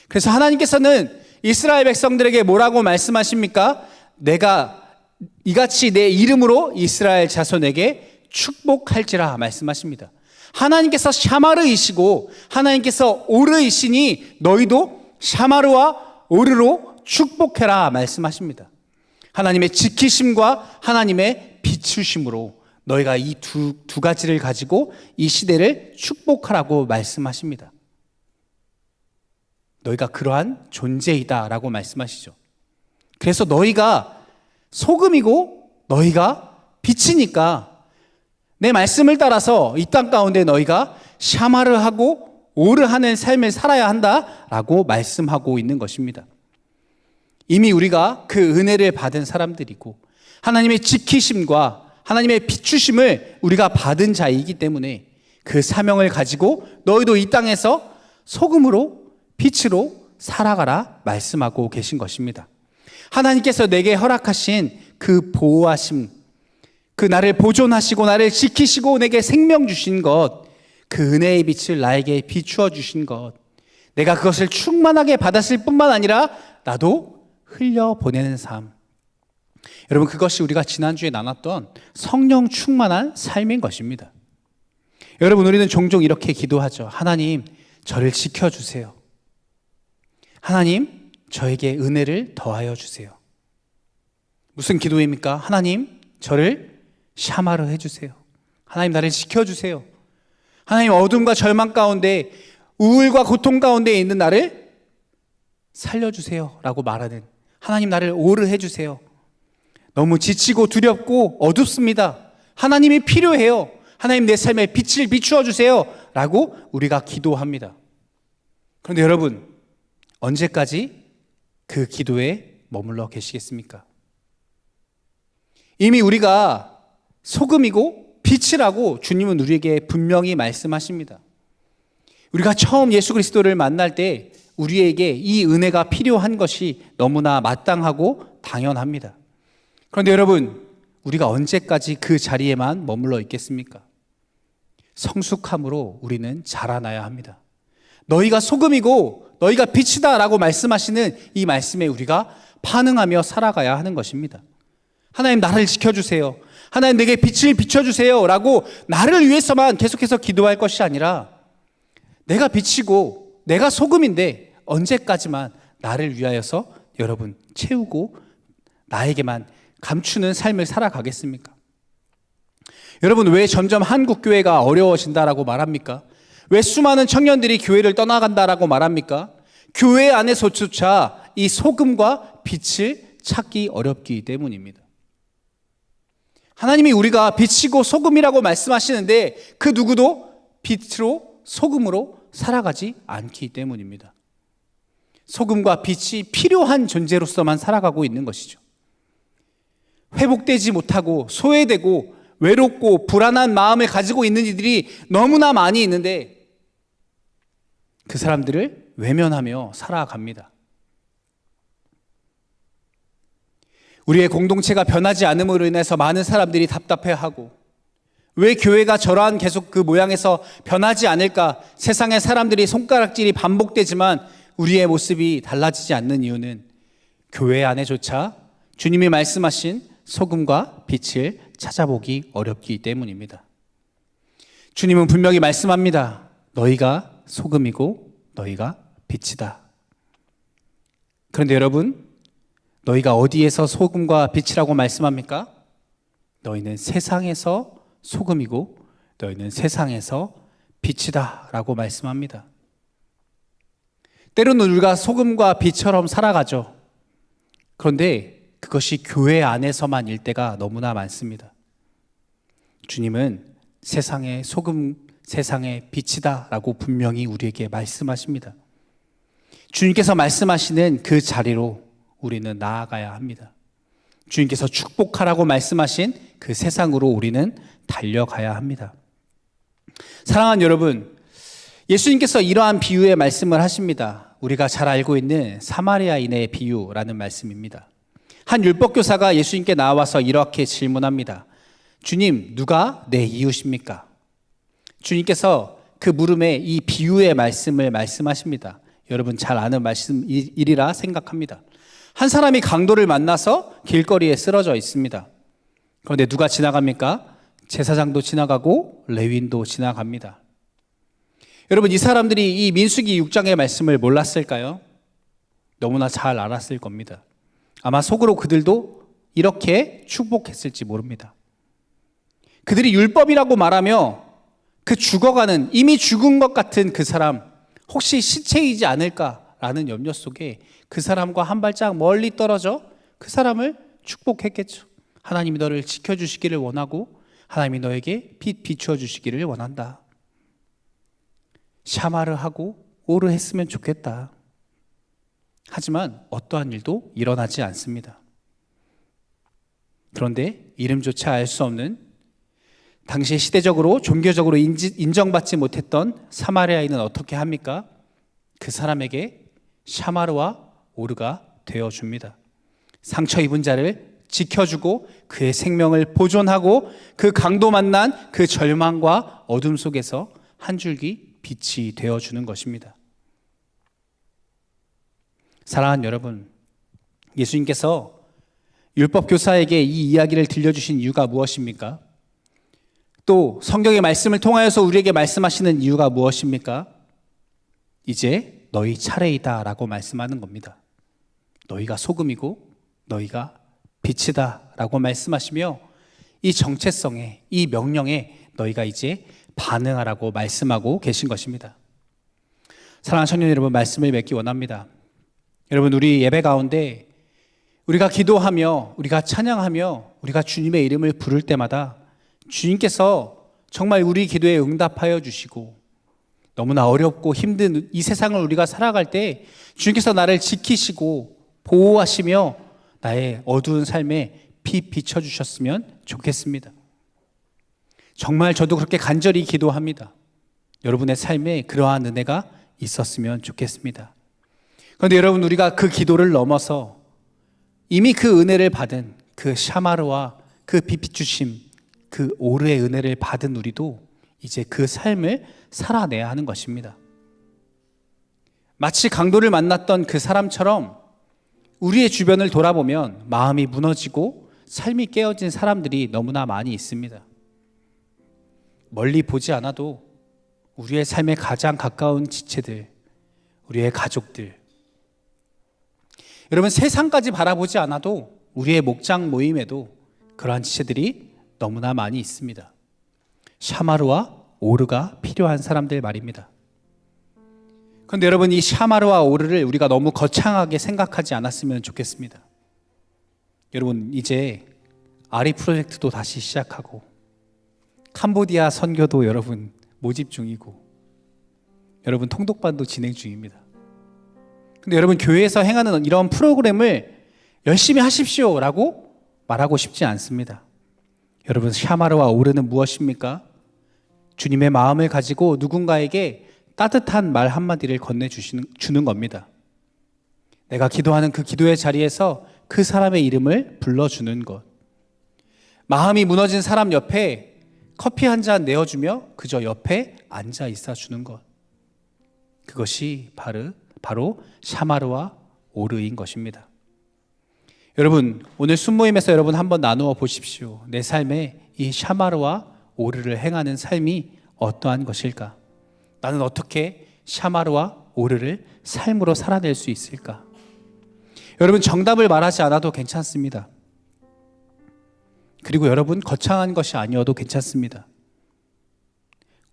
그래서 하나님께서는 이스라엘 백성들에게 뭐라고 말씀하십니까? 내가 이같이 내 이름으로 이스라엘 자손에게 축복할지라 말씀하십니다. 하나님께서 샤마르이시고 하나님께서 오르이시니 너희도 샤마르와 오르로 축복해라 말씀하십니다. 하나님의 지키심과 하나님의 비추심으로 너희가 이 두 가지를 가지고 이 시대를 축복하라고 말씀하십니다. 너희가 그러한 존재이다라고 말씀하시죠. 그래서 너희가 소금이고 너희가 빛이니까 내 말씀을 따라서 이 땅 가운데 너희가 샤마르하고 오르하는 삶을 살아야 한다라고 말씀하고 있는 것입니다. 이미 우리가 그 은혜를 받은 사람들이고 하나님의 지키심과 하나님의 비추심을 우리가 받은 자이기 때문에 그 사명을 가지고 너희도 이 땅에서 소금으로 빛으로 살아가라 말씀하고 계신 것입니다. 하나님께서 내게 허락하신 그 보호하심, 그 나를 보존하시고 나를 지키시고 내게 생명 주신 것, 그 은혜의 빛을 나에게 비추어 주신 것, 내가 그것을 충만하게 받았을 뿐만 아니라 나도 흘려보내는 삶. 여러분, 그것이 우리가 지난주에 나눴던 성령 충만한 삶인 것입니다. 여러분, 우리는 종종 이렇게 기도하죠. 하나님, 저를 지켜주세요. 하나님, 저에게 은혜를 더하여 주세요. 무슨 기도입니까? 하나님, 저를 샤마르 해주세요. 하나님, 나를 지켜주세요. 하나님, 어둠과 절망 가운데, 우울과 고통 가운데 있는 나를 살려주세요 라고 말하는, 하나님, 나를 오르 해주세요. 너무 지치고 두렵고 어둡습니다. 하나님이 필요해요. 하나님, 내 삶에 빛을 비추어 주세요 라고 우리가 기도합니다. 그런데 여러분, 언제까지 그 기도에 머물러 계시겠습니까? 이미 우리가 소금이고 빛이라고 주님은 우리에게 분명히 말씀하십니다. 우리가 처음 예수 그리스도를 만날 때 우리에게 이 은혜가 필요한 것이 너무나 마땅하고 당연합니다. 그런데 여러분, 우리가 언제까지 그 자리에만 머물러 있겠습니까? 성숙함으로 우리는 자라나야 합니다. 너희가 소금이고 너희가 빛이다 라고 말씀하시는 이 말씀에 우리가 반응하며 살아가야 하는 것입니다. 하나님, 나를 지켜주세요. 하나님, 내게 빛을 비춰주세요 라고 나를 위해서만 계속해서 기도할 것이 아니라 내가 빛이고 내가 소금인데 언제까지만 나를 위하여서 여러분 채우고 나에게만 감추는 삶을 살아가겠습니까? 여러분, 왜 점점 한국 교회가 어려워진다라고 말합니까? 왜 수많은 청년들이 교회를 떠나간다라고 말합니까? 교회 안에서조차 이 소금과 빛을 찾기 어렵기 때문입니다. 하나님이 우리가 빛이고 소금이라고 말씀하시는데 그 누구도 빛으로 소금으로 살아가지 않기 때문입니다. 소금과 빛이 필요한 존재로서만 살아가고 있는 것이죠. 회복되지 못하고 소외되고 외롭고 불안한 마음을 가지고 있는 이들이 너무나 많이 있는데 그 사람들을 외면하며 살아갑니다. 우리의 공동체가 변하지 않음으로 인해서 많은 사람들이 답답해하고 왜 교회가 저러한 계속 그 모양에서 변하지 않을까? 세상의 사람들이 손가락질이 반복되지만 우리의 모습이 달라지지 않는 이유는 교회 안에조차 주님이 말씀하신 소금과 빛을 찾아보기 어렵기 때문입니다. 주님은 분명히 말씀합니다. 너희가 소금이고 너희가 빛이다. 그런데 여러분, 너희가 어디에서 소금과 빛이라고 말씀합니까? 너희는 세상에서 소금이고 너희는 세상에서 빛이다 라고 말씀합니다. 때로는 우리가 소금과 빛처럼 살아가죠. 그런데 그것이 교회 안에서만 일 때가 너무나 많습니다. 주님은 세상의 소금, 세상의 빛이다 라고 분명히 우리에게 말씀하십니다. 주님께서 말씀하시는 그 자리로 우리는 나아가야 합니다. 주님께서 축복하라고 말씀하신 그 세상으로 우리는 달려가야 합니다. 사랑하는 여러분, 예수님께서 이러한 비유의 말씀을 하십니다. 우리가 잘 알고 있는 사마리아인의 비유라는 말씀입니다. 한 율법교사가 예수님께 나와서 이렇게 질문합니다. 주님, 누가 내 이웃입니까? 주님께서 그 물음에 이 비유의 말씀을 말씀하십니다. 여러분 잘 아는 말씀이리라 생각합니다. 한 사람이 강도를 만나서 길거리에 쓰러져 있습니다. 그런데 누가 지나갑니까? 제사장도 지나가고 레위인도 지나갑니다. 여러분, 이 사람들이 이 민수기 6장의 말씀을 몰랐을까요? 너무나 잘 알았을 겁니다. 아마 속으로 그들도 이렇게 축복했을지 모릅니다. 그들이 율법이라고 말하며 그 죽어가는, 이미 죽은 것 같은 그 사람, 혹시 시체이지 않을까라는 염려 속에 그 사람과 한 발짝 멀리 떨어져 그 사람을 축복했겠죠. 하나님이 너를 지켜주시기를 원하고 하나님이 너에게 빛 비추어 주시기를 원한다. 샤마를 하고 오르 했으면 좋겠다. 하지만 어떠한 일도 일어나지 않습니다. 그런데 이름조차 알 수 없는, 당시 시대적으로 종교적으로 인정받지 못했던 사마리아인은 어떻게 합니까? 그 사람에게 샤마르와 오르가 되어줍니다. 상처 입은 자를 지켜주고 그의 생명을 보존하고 그 강도 만난 그 절망과 어둠 속에서 한 줄기 빛이 되어주는 것입니다. 사랑하는 여러분, 예수님께서 율법 교사에게 이 이야기를 들려주신 이유가 무엇입니까? 또 성경의 말씀을 통하여서 우리에게 말씀하시는 이유가 무엇입니까? 이제 너희 차례이다 라고 말씀하는 겁니다. 너희가 소금이고 너희가 빛이다 라고 말씀하시며 이 정체성에, 이 명령에 너희가 이제 반응하라고 말씀하고 계신 것입니다. 사랑하는 청년 여러분, 말씀을 맺기 원합니다. 여러분, 우리 예배 가운데 우리가 기도하며 우리가 찬양하며 우리가 주님의 이름을 부를 때마다 주님께서 정말 우리 기도에 응답하여 주시고 너무나 어렵고 힘든 이 세상을 우리가 살아갈 때 주님께서 나를 지키시고 보호하시며 나의 어두운 삶에 깊이 비춰주셨으면 좋겠습니다. 정말 저도 그렇게 간절히 기도합니다. 여러분의 삶에 그러한 은혜가 있었으면 좋겠습니다. 그런데 여러분, 우리가 그 기도를 넘어서 이미 그 은혜를 받은 그 샤마르와 그 빛 비추심, 그 오르의 은혜를 받은 우리도 이제 그 삶을 살아내야 하는 것입니다. 마치 강도를 만났던 그 사람처럼 우리의 주변을 돌아보면 마음이 무너지고 삶이 깨어진 사람들이 너무나 많이 있습니다. 멀리 보지 않아도 우리의 삶에 가장 가까운 지체들, 우리의 가족들, 여러분, 세상까지 바라보지 않아도 우리의 목장 모임에도 그러한 지체들이 너무나 많이 있습니다. 샤마르와 오르가 필요한 사람들 말입니다. 그런데 여러분, 이 샤마르와 오르를 우리가 너무 거창하게 생각하지 않았으면 좋겠습니다. 여러분, 이제 아리 프로젝트도 다시 시작하고 캄보디아 선교도 여러분 모집 중이고 여러분 통독반도 진행 중입니다. 근데 여러분, 교회에서 행하는 이런 프로그램을 열심히 하십시오라고 말하고 싶지 않습니다. 여러분, 샤마르와 오르는 무엇입니까? 주님의 마음을 가지고 누군가에게 따뜻한 말 한마디를 건네주는 겁니다. 내가 기도하는 그 기도의 자리에서 그 사람의 이름을 불러주는 것. 마음이 무너진 사람 옆에 커피 한 잔 내어주며 그저 옆에 앉아 있어주는 것. 그것이 바로 샤마르와 오르인 것입니다. 여러분, 오늘 순모임에서 여러분 한번 나누어 보십시오. 내 삶에 이 샤마르와 오르를 행하는 삶이 어떠한 것일까? 나는 어떻게 샤마르와 오르를 삶으로 살아낼 수 있을까? 여러분, 정답을 말하지 않아도 괜찮습니다. 그리고 여러분, 거창한 것이 아니어도 괜찮습니다.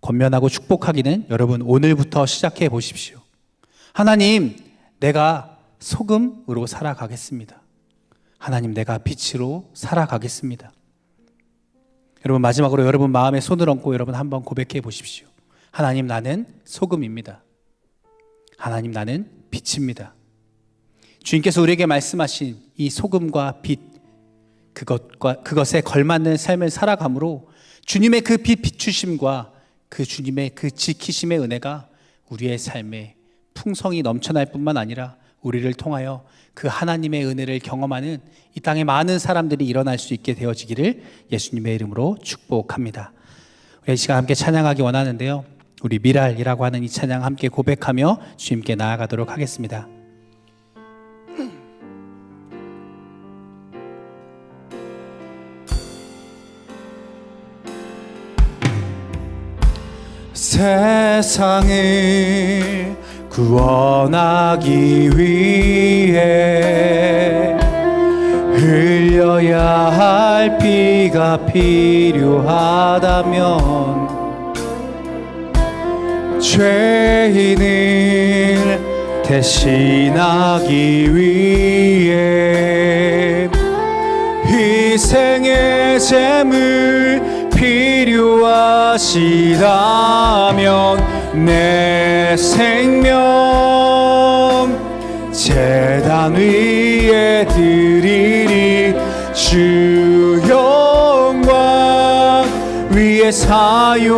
권면하고 축복하기는 여러분 오늘부터 시작해 보십시오. 하나님, 내가 소금으로 살아가겠습니다. 하나님, 내가 빛으로 살아가겠습니다. 여러분, 마지막으로 여러분 마음에 손을 얹고 여러분 한번 고백해 보십시오. 하나님, 나는 소금입니다. 하나님, 나는 빛입니다. 주님께서 우리에게 말씀하신 이 소금과 빛, 그것에 걸맞는 삶을 살아감으로 주님의 그 빛 비추심과 그 주님의 그 지키심의 은혜가 우리의 삶에 풍성이 넘쳐날 뿐만 아니라 우리를 통하여 그 하나님의 은혜를 경험하는 이 땅의 많은 사람들이 일어날 수 있게 되어지기를 예수님의 이름으로 축복합니다. 우리 이 시간 함께 찬양하기 원하는데요, 우리 미랄이라고 하는 이 찬양 함께 고백하며 주님께 나아가도록 하겠습니다. 세상을 구원하기 위해 흘려야 할 피가 필요하다면 죄인을 대신하기 위해 희생의 제물 필요하시다면 내 생명 제단 위에 드리리. 주 영광 위에 사용하소서.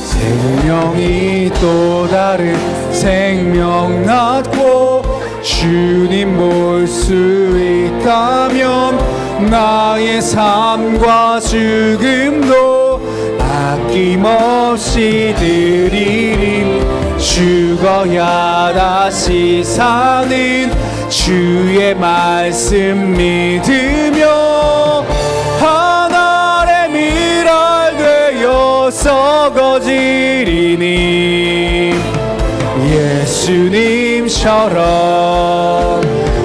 생명이 또 다른 생명 낳고 주님 볼 수 있다면 나의 삶과 죽음도 아낌없이 드리리. 죽어야 다시 사는 주의 말씀 믿으며 하늘의 미랄 되어 썩어지리니 예수님처럼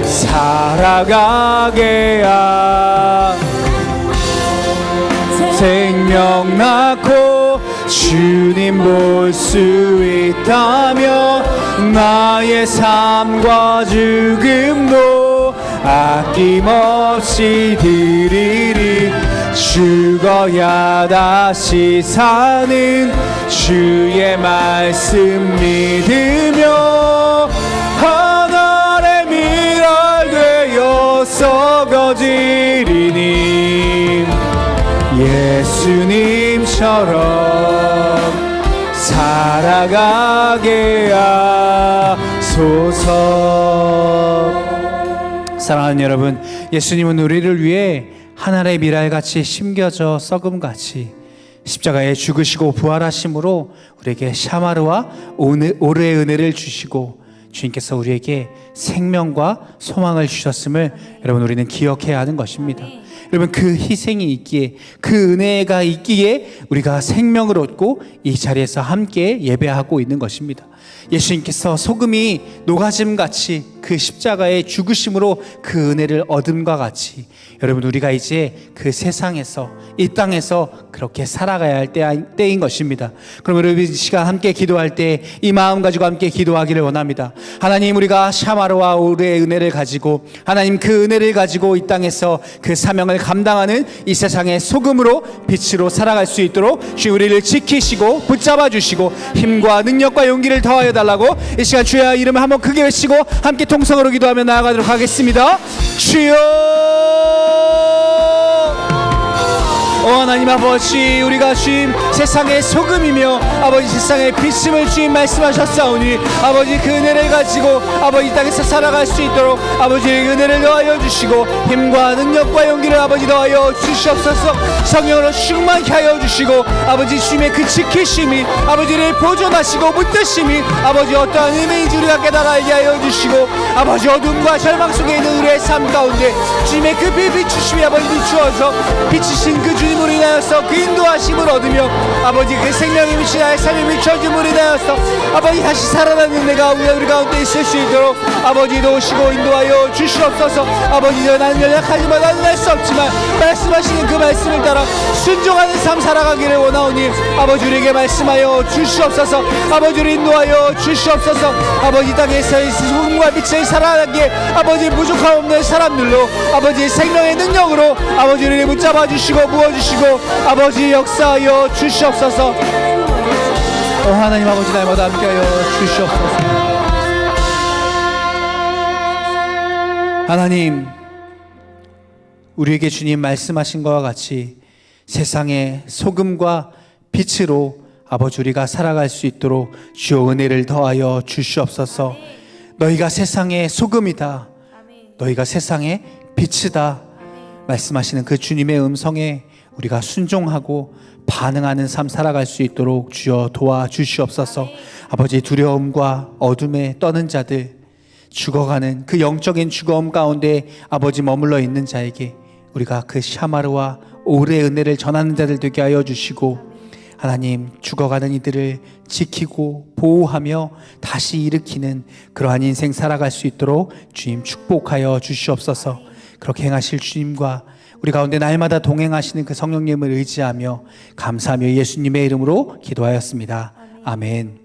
살아가게 생명 낳고 주님 볼 수 있다면 나의 삶과 죽음도 아낌없이 드리리. 죽어야 다시 사는 주의 말씀 믿으며 하늘의 미랄 살아가게 하소서. 사랑하는 여러분, 예수님은 우리를 위해 하늘의 미랄같이 심겨져 썩음같이 십자가에 죽으시고 부활하심으로 우리에게 샤마르와 오르의 은혜를 주시고 주님께서 우리에게 생명과 소망을 주셨음을 여러분 우리는 기억해야 하는 것입니다. 여러분, 그 희생이 있기에, 그 은혜가 있기에 우리가 생명을 얻고 이 자리에서 함께 예배하고 있는 것입니다. 예수님께서 소금이 녹아짐같이 그 십자가의 죽으심으로 그 은혜를 얻음과 같이 여러분 우리가 이제 그 세상에서 이 땅에서 그렇게 살아가야 할 때인 것입니다. 그럼 여러분 이 시간 함께 기도할 때 이 마음 가지고 함께 기도하기를 원합니다. 하나님, 우리가 샤마르와 오르의 은혜를 가지고 하나님 그 은혜를 가지고 이 땅에서 그 사명을 감당하는 이 세상의 소금으로 빛으로 살아갈 수 있도록 주님 우리를 지키시고 붙잡아 주시고 힘과 능력과 용기를 더하여 달라고 이 시간 주의 이름을 한번 크게 외치고 함께 통성으로 기도하며 나아가도록 하겠습니다. 주여, 하나님 아버지, 우리가 주님 세상의 소금이며 아버지 세상의 빛임을 주님 말씀하셨사오니 아버지 그 은혜를 가지고 아버지 이 땅에서 살아갈 수 있도록 아버지 은혜를 더하여 주시고 힘과 능력과 용기를 아버지 더하여 주시옵소서. 성령으로 충만케 하여 주시고 아버지 주님의 그 지키심이 아버지를 보존하시고 붙드심이 아버지 어떠한 의미인지 우리가 깨달아 알게 하여 주시고 아버지 어둠과 절망 속에 있는 우리의 삶 가운데 주님의 그 비추심이 아버지 비추어서 비치신 그 주님으로 인하여서 그 인도하심을 얻으며 아버지 그 생명의 빛이 나의 삶에 비춰줌으로 인하여서 아버지 다시 살아나는 내가 우리 가운데 있을 수 있도록 아버지 도우시고 인도하여 주시옵소서. 아버지, 나는 연약하지만 나는 할 수 없지만 말씀하시는 그 말씀을 따라 순종하는 삶 살아가기를 원하오니 아버지 우리에게 말씀하여 주시옵소서. 아버지 우리 인도하여 주시옵소서. 아버지 땅에서 이 소금과 빛을 살아가기에 아버지 부족함 없는 사람들로 아버지 생명의 능력으로 아버지 우리를 붙잡아 주시고 부어주시고 아버지 역사하여 주시옵소서. 하나님 아버지, 날마다 함께하여 주시옵소서. 하나님, 우리에게 주님 말씀하신 것과 같이 세상의 소금과 빛으로 아버지 우리가 살아갈 수 있도록 주여 은혜를 더하여 주시옵소서. 너희가 세상의 소금이다, 너희가 세상의 빛이다 말씀하시는 그 주님의 음성에 우리가 순종하고 반응하는 삶 살아갈 수 있도록 주여 도와주시옵소서. 아버지, 두려움과 어둠에 떠는 자들, 죽어가는 그 영적인 죽음 가운데 아버지 머물러 있는 자에게 우리가 그 샤마르와 오르의 은혜를 전하는 자들 되게 하여 주시고 하나님, 죽어가는 이들을 지키고 보호하며 다시 일으키는 그러한 인생 살아갈 수 있도록 주님 축복하여 주시옵소서. 그렇게 행하실 주님과 우리 가운데 날마다 동행하시는 그 성령님을 의지하며 감사하며 예수님의 이름으로 기도하였습니다. 아멘.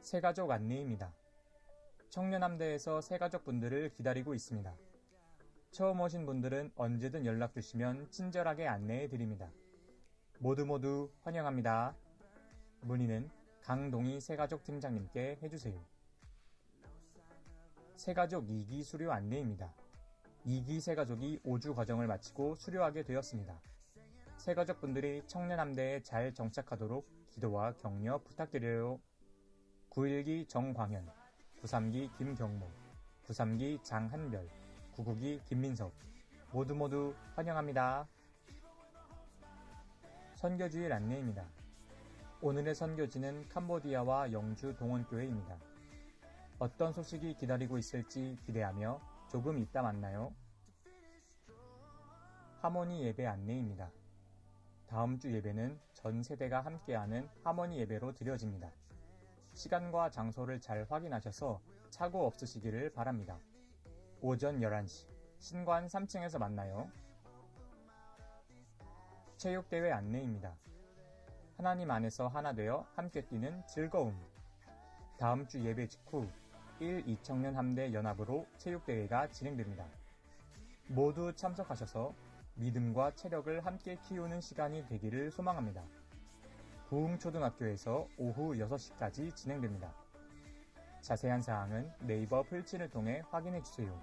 새가족 안내입니다. 청년함대에서 새가족분들을 기다리고 있습니다. 처음 오신 분들은 언제든 연락 주시면 친절하게 안내해 드립니다. 모두 환영합니다. 문의는 강동희 새가족 팀장님께 해주세요. 새가족 2기 수료 안내입니다. 2기 새가족이 5주 과정을 마치고 수료하게 되었습니다. 새가족분들이 청년함대에 잘 정착하도록 기도와 격려 부탁드려요. 9.1기 정광현, 9.3기 김경모, 9.3기 장한별, 9.9기 김민석, 모두 환영합니다. 선교주일 안내입니다. 오늘의 선교지는 캄보디아와 영주 동원교회입니다. 어떤 소식이 기다리고 있을지 기대하며 조금 이따 만나요. 하모니 예배 안내입니다. 다음 주 예배는 전 세대가 함께하는 하모니 예배로 드려집니다. 시간과 장소를 잘 확인하셔서 착오 없으시기를 바랍니다. 오전 11시 신관 3층에서 만나요. 체육대회 안내입니다. 하나님 안에서 하나 되어 함께 뛰는 즐거움. 다음 주 예배 직후 1, 2청년 함대 연합으로 체육대회가 진행됩니다. 모두 참석하셔서 믿음과 체력을 함께 키우는 시간이 되기를 소망합니다. 부흥초등학교에서 오후 6시까지 진행됩니다. 자세한 사항은 네이버 풀친을 통해 확인해 주세요.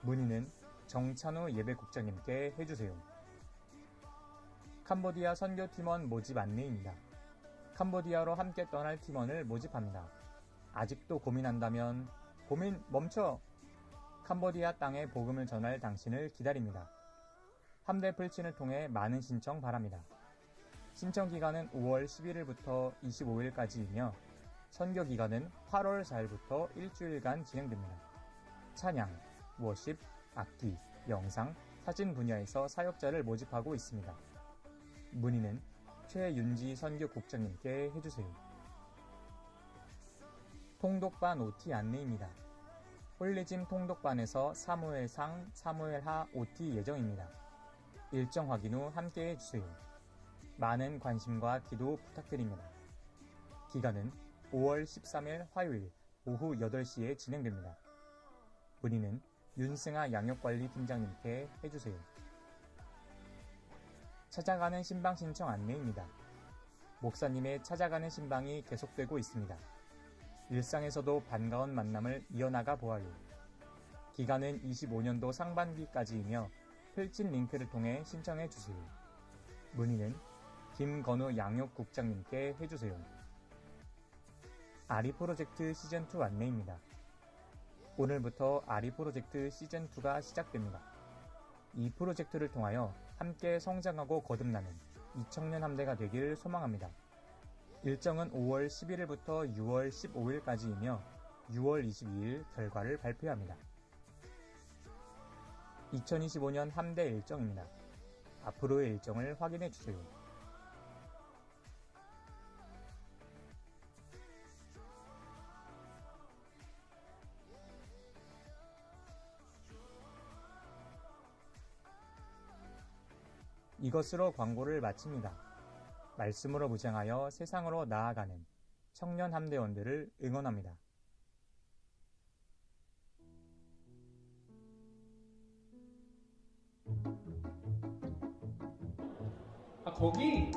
문의는 정찬우 예배국장님께 해주세요. 캄보디아 선교팀원 모집 안내입니다. 캄보디아로 함께 떠날 팀원을 모집합니다. 아직도 고민한다면 고민 멈춰! 캄보디아 땅에 복음을 전할 당신을 기다립니다. 함대 불친을 통해 많은 신청 바랍니다. 신청 기간은 5월 11일부터 25일까지이며 선교 기간은 8월 4일부터 일주일간 진행됩니다. 찬양, 워십, 악기, 영상, 사진 분야에서 사역자를 모집하고 있습니다. 문의는 최윤지 선교국장님께 해주세요. 통독반 OT 안내입니다. 홀리짐 통독반에서 사무엘상, 사무엘하 OT 예정입니다. 일정 확인 후 함께해 주세요. 많은 관심과 기도 부탁드립니다. 기간은 5월 13일 화요일 오후 8시에 진행됩니다. 문의는 윤승아 양육관리팀장님께 해주세요. 찾아가는 신방 신청 안내입니다. 목사님의 찾아가는 신방이 계속되고 있습니다. 일상에서도 반가운 만남을 이어나가 보아요. 기간은 25년도 상반기까지이며 필진 링크를 통해 신청해 주세요. 문의는 김건우 양육국장님께 해주세요. 아리 프로젝트 시즌2 안내입니다. 오늘부터 아리 프로젝트 시즌2가 시작됩니다. 이 프로젝트를 통하여 함께 성장하고 거듭나는 이청년 함대가 되길 소망합니다. 일정은 5월 11일부터 6월 15일까지이며 6월 22일 결과를 발표합니다. 2025년 함대 일정입니다. 앞으로의 일정을 확인해 주세요. 이것으로 광고를 마칩니다. 말씀으로 무장하여 세상으로 나아가는 청년 함대원들을 응원합니다. 아 거기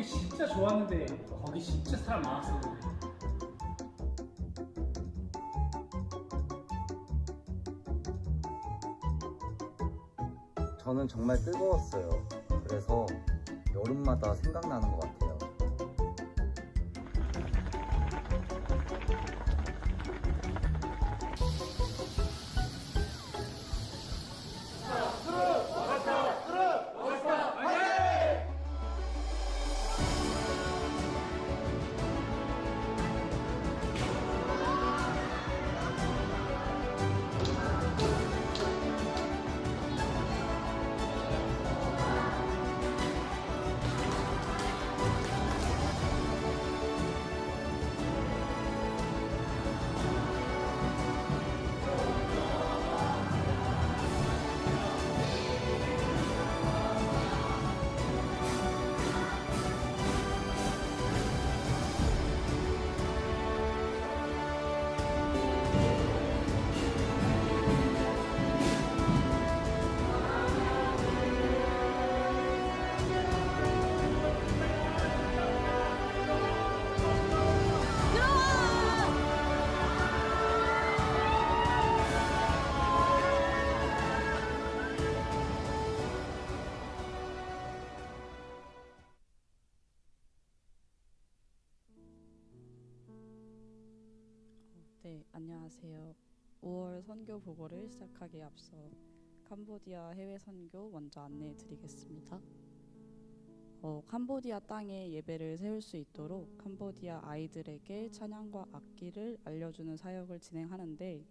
진짜 좋았는데 거기 진짜 사람 많았어. 저는 정말 뜨거웠어요. 그래서 여름마다 생각나는 것 같아요. 네, 안녕하세요. 5월 선교 보고를 시작하기에 앞서 캄보디아 해외 선교 먼저 안내해 드리겠습니다. 캄보디아 땅에 예배를 세울 수 있도록 캄보디아 아이들에게 찬양과 악기를 알려주는 사역을 진행하는데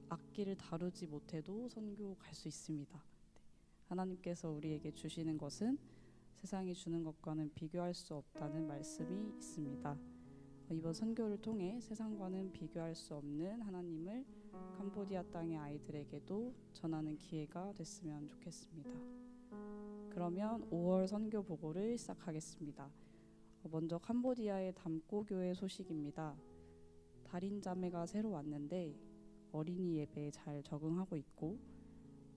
악기를 다루지 못해도 선교 갈 수 있습니다. 네, 하나님께서 우리에게 주시는 것은 세상이 주는 것과는 비교할 수 없다는 말씀이 있습니다. 이번 선교를 통해 세상과는 비교할 수 없는 하나님을 캄보디아 땅의 아이들에게도 전하는 기회가 됐으면 좋겠습니다. 그러면 5월 선교 보고를 시작하겠습니다. 먼저 캄보디아의 담꼬교회 소식입니다. 달인 자매가 새로 왔는데 어린이 예배에 잘 적응하고 있고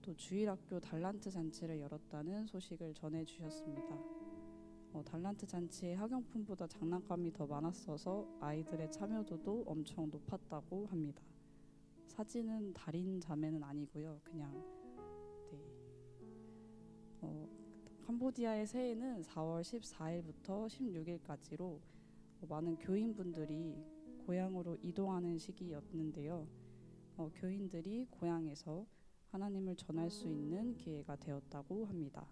또 주일학교 달란트 잔치를 열었다는 소식을 전해주셨습니다. 달란트 잔치에 학용품보다 장난감이 더 많았어서 아이들의 참여도도 엄청 높았다고 합니다. 사진은 달인 자매는 아니고요. 그냥 네. 캄보디아의 새해는 4월 14일부터 16일까지로 많은 교인분들이 고향으로 이동하는 시기였는데요. 교인들이 고향에서 하나님을 전할 수 있는 기회가 되었다고 합니다.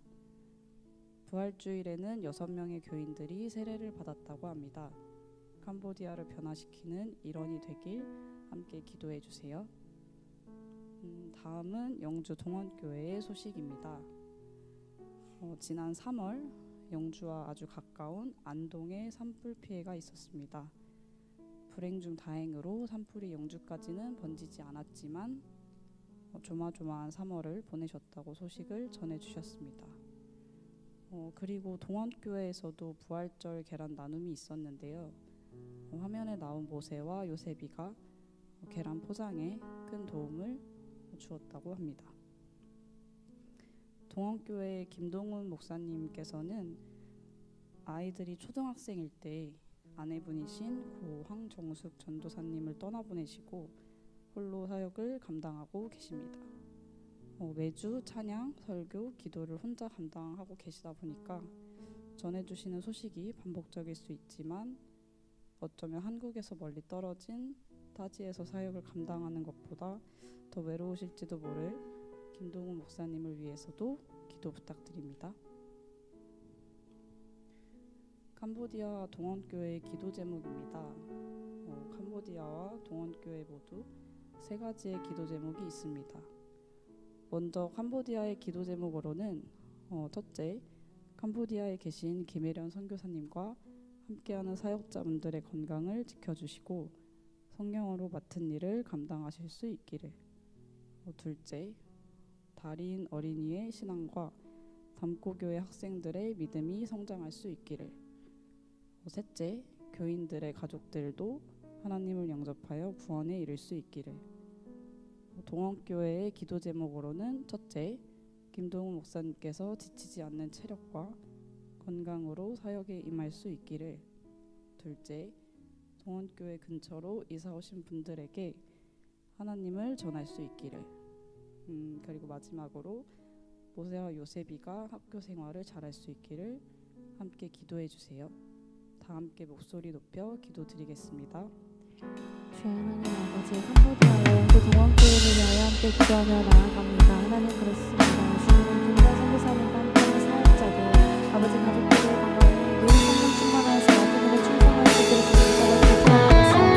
부활주일에는 6명의 교인들이 세례를 받았다고 합니다. 캄보디아를 변화시키는 일원이 되길 함께 기도해 주세요. 다음은 영주 동원교회의 소식입니다. 지난 3월 영주와 아주 가까운 안동에 산불 피해가 있었습니다. 불행 중 다행으로 산불이 영주까지는 번지지 않았지만 조마조마한 3월을 보내셨다고 소식을 전해주셨습니다. 그리고 동원교회에서도 부활절 계란 나눔이 있었는데요. 화면에 나온 모세와 요셉이가 계란 포장에 큰 도움을 주었다고 합니다. 동원교회 김동훈 목사님께서는 아이들이 초등학생일 때 아내분이신 고 황정숙 전도사님을 떠나보내시고 홀로 사역을 감당하고 계십니다. 매주 찬양, 설교, 기도를 혼자 감당하고 계시다 보니까 전해주시는 소식이 반복적일 수 있지만 어쩌면 한국에서 멀리 떨어진 타지에서 사역을 감당하는 것보다 더 외로우실지도 모를 김동훈 목사님을 위해서도 기도 부탁드립니다. 캄보디아 동원교회의 기도 제목입니다. 캄보디아와 동원교회 모두 3가지의 기도 제목이 있습니다. 먼저 캄보디아의 기도 제목으로는 첫째, 캄보디아에 계신 김혜련 선교사님과 함께하는 사역자분들의 건강을 지켜주시고 성령으로 맡은 일을 감당하실 수 있기를. 둘째, 달인 어린이의 신앙과 담고교회 학생들의 믿음이 성장할 수 있기를. 셋째, 교인들의 가족들도 하나님을 영접하여 구원에 이를 수 있기를. 동원교회의 기도 제목으로는 첫째, 김동훈 목사님께서 지치지 않는 체력과 건강으로 사역에 임할 수 있기를. 둘째, 동원교회 근처로 이사 오신 분들에게 하나님을 전할 수 있기를. 그리고 마지막으로 모세와 요셉이가 학교 생활을 잘할 수 있기를 함께 기도해 주세요. 다 함께 목소리 높여 기도드리겠습니다. 주의 하나님 아버지, 캄보디아의 영주 동원교회를 위하여 함께 기도하며 나아갑니다. 하나님 그렇습니다. 주님은 김혜련 선교사님과 함께하는 사역자들, 아버지 가족들의 건강을 늘 성령 충만하여서 그들의 충성할 수 있도록 주님께서 기도하옵소서.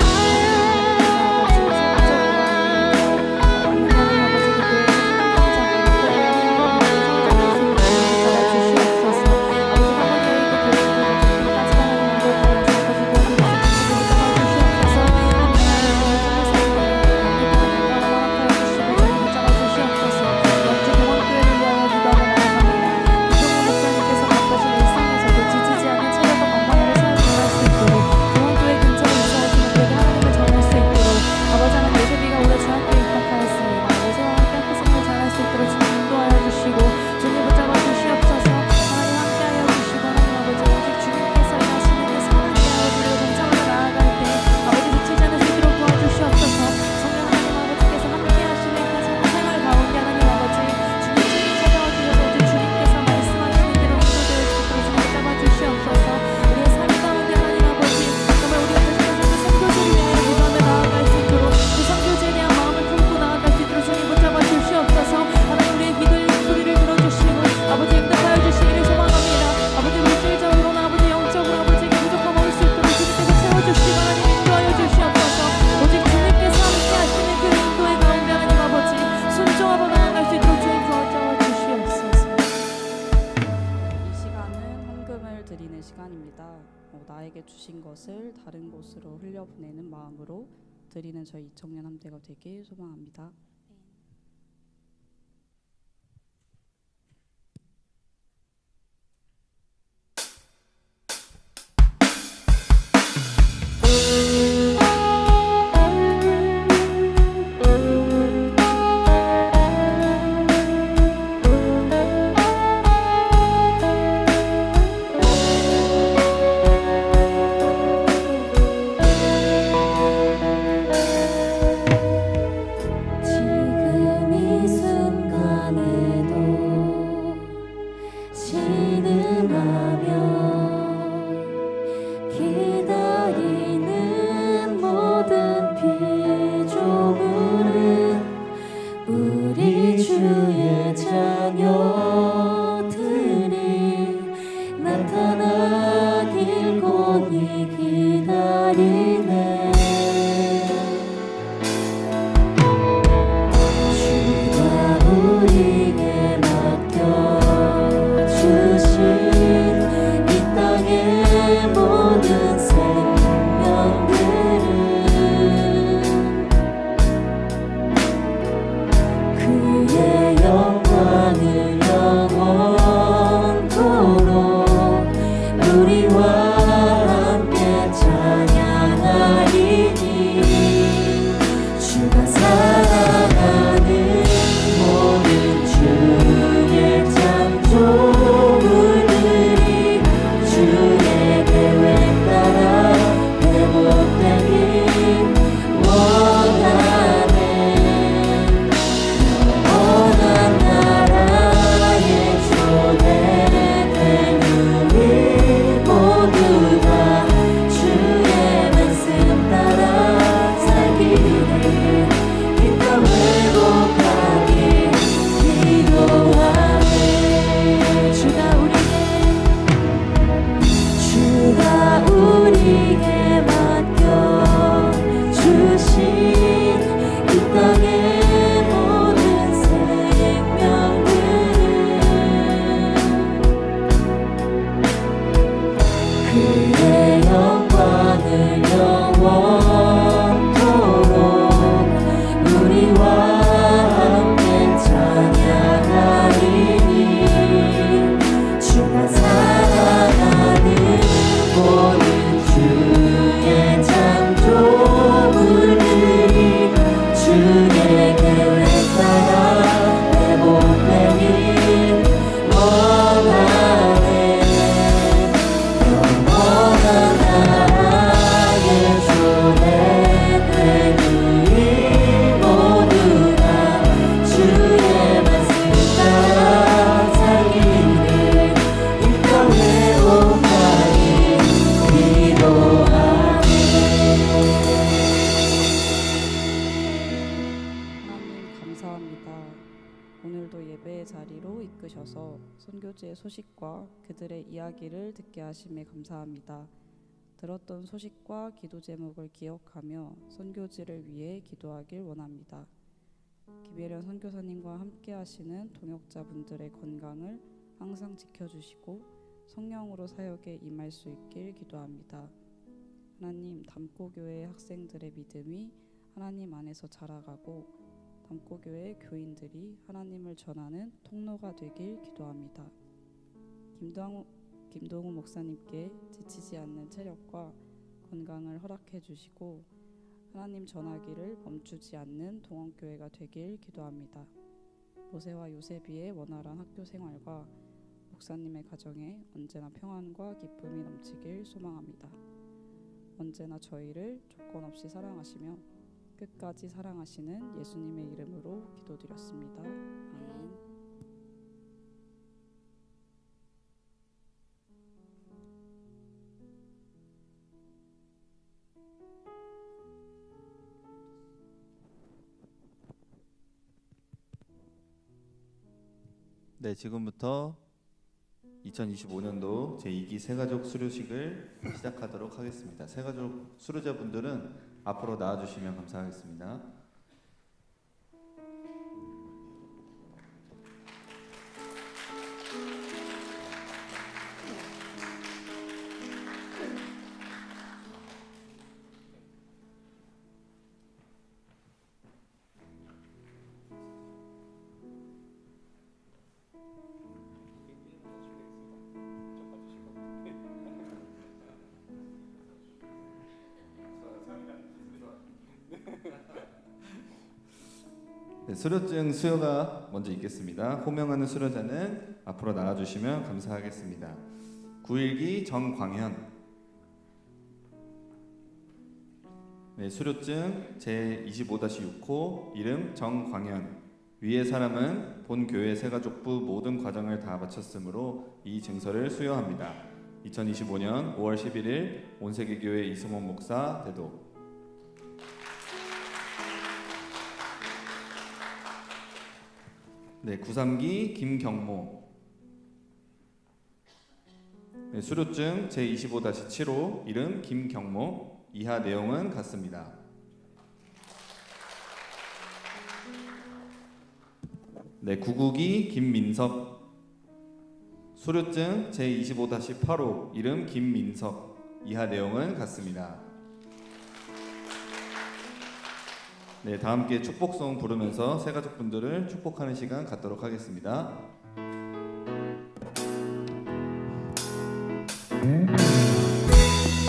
나에게 주신 것을 다른 곳으로 흘려보내는 마음으로 드리는 저희 이청년 함대가 되길 소망합니다. 길고니 기다리네. 주가 우리에게 맡겨주신 이 땅의 모든 생명들은 그의 영광을 영원토록 우리와 함께 찬양하리니. 주가 사랑하는 모든 주의 창조물들이 주의 계획 따라 회복되길 원하네. 영원한 나라에 초대된 우리 모두 다 주의 말씀 따라 살기를 이 땅 회복하길 기도하네. 주가 우리에게 맡겨주신 이 땅의 모든 생명들은 그의 영광을 영원토록 우리와 함께 찬양하리니. 주가 사랑하는 모든 주의 창조물들이 주의 계획 따라 회복되길 원하네. 영원한 나라에 초대된 우리 모두 다 주의 말씀 따라 살기를 이 땅 회복하길 기도하네. 하나님 감사합니다. 오늘도 예배의 자리로 이끄셔서 선교지의 소식과 그들의 이야기를 듣게 하심에 감사합니다. 들었던 소식과 기도 제목을 기억하며 선교지를 위해 기도하길 원합니다. 김예련 선교사님과 함께 하시는 동역자분들의 건강을 항상 지켜주시고 성령으로 사역에 임할 수 있길 기도합니다. 하나님, 담고교회 학생들의 믿음이 하나님 안에서 자라가고 담고교회 교인들이 하나님을 전하는 통로가 되길 기도합니다. 김동우 목사님께 지치지 않는 체력과 건강을 허락해 주시고 하나님 전하기를 멈추지 않는 동원교회가 되길 기도합니다. 모세와 요셉이의 원활한 학교 생활과 목사님의 가정에 언제나 평안과 기쁨이 넘치길 소망합니다. 언제나 저희를 조건 없이 사랑하시며 끝까지 사랑하시는 예수님의 이름으로 기도드렸습니다. 아멘. 네, 지금부터 2025년도 제2기 새가족 수료식을 시작하도록 하겠습니다. 새가족 수료자분들은 앞으로 나와주시면 감사하겠습니다. 네, 수료증 수여가 먼저 있겠습니다. 호명하는 수료자는 앞으로 나와주시면 감사하겠습니다. 9일기 정광현. 네, 수료증 제25-6호 이름 정광현. 위의 사람은 본 교회 새가족부 모든 과정을 다 마쳤으므로 이 증서를 수여합니다. 2025년 5월 11일 온세계교회 이승원 목사 대도. 네, 93기 김경모. 네, 수료증 제25-7호 이름 김경모. 이하 내용은 같습니다. 네, 구국이 김민섭. 수료증 제25-8호 이름 김민석. 이하 내용은 같습니다. 네, 다 함께 축복송 부르면서 새가족분들을 축복하는 시간 갖도록 하겠습니다.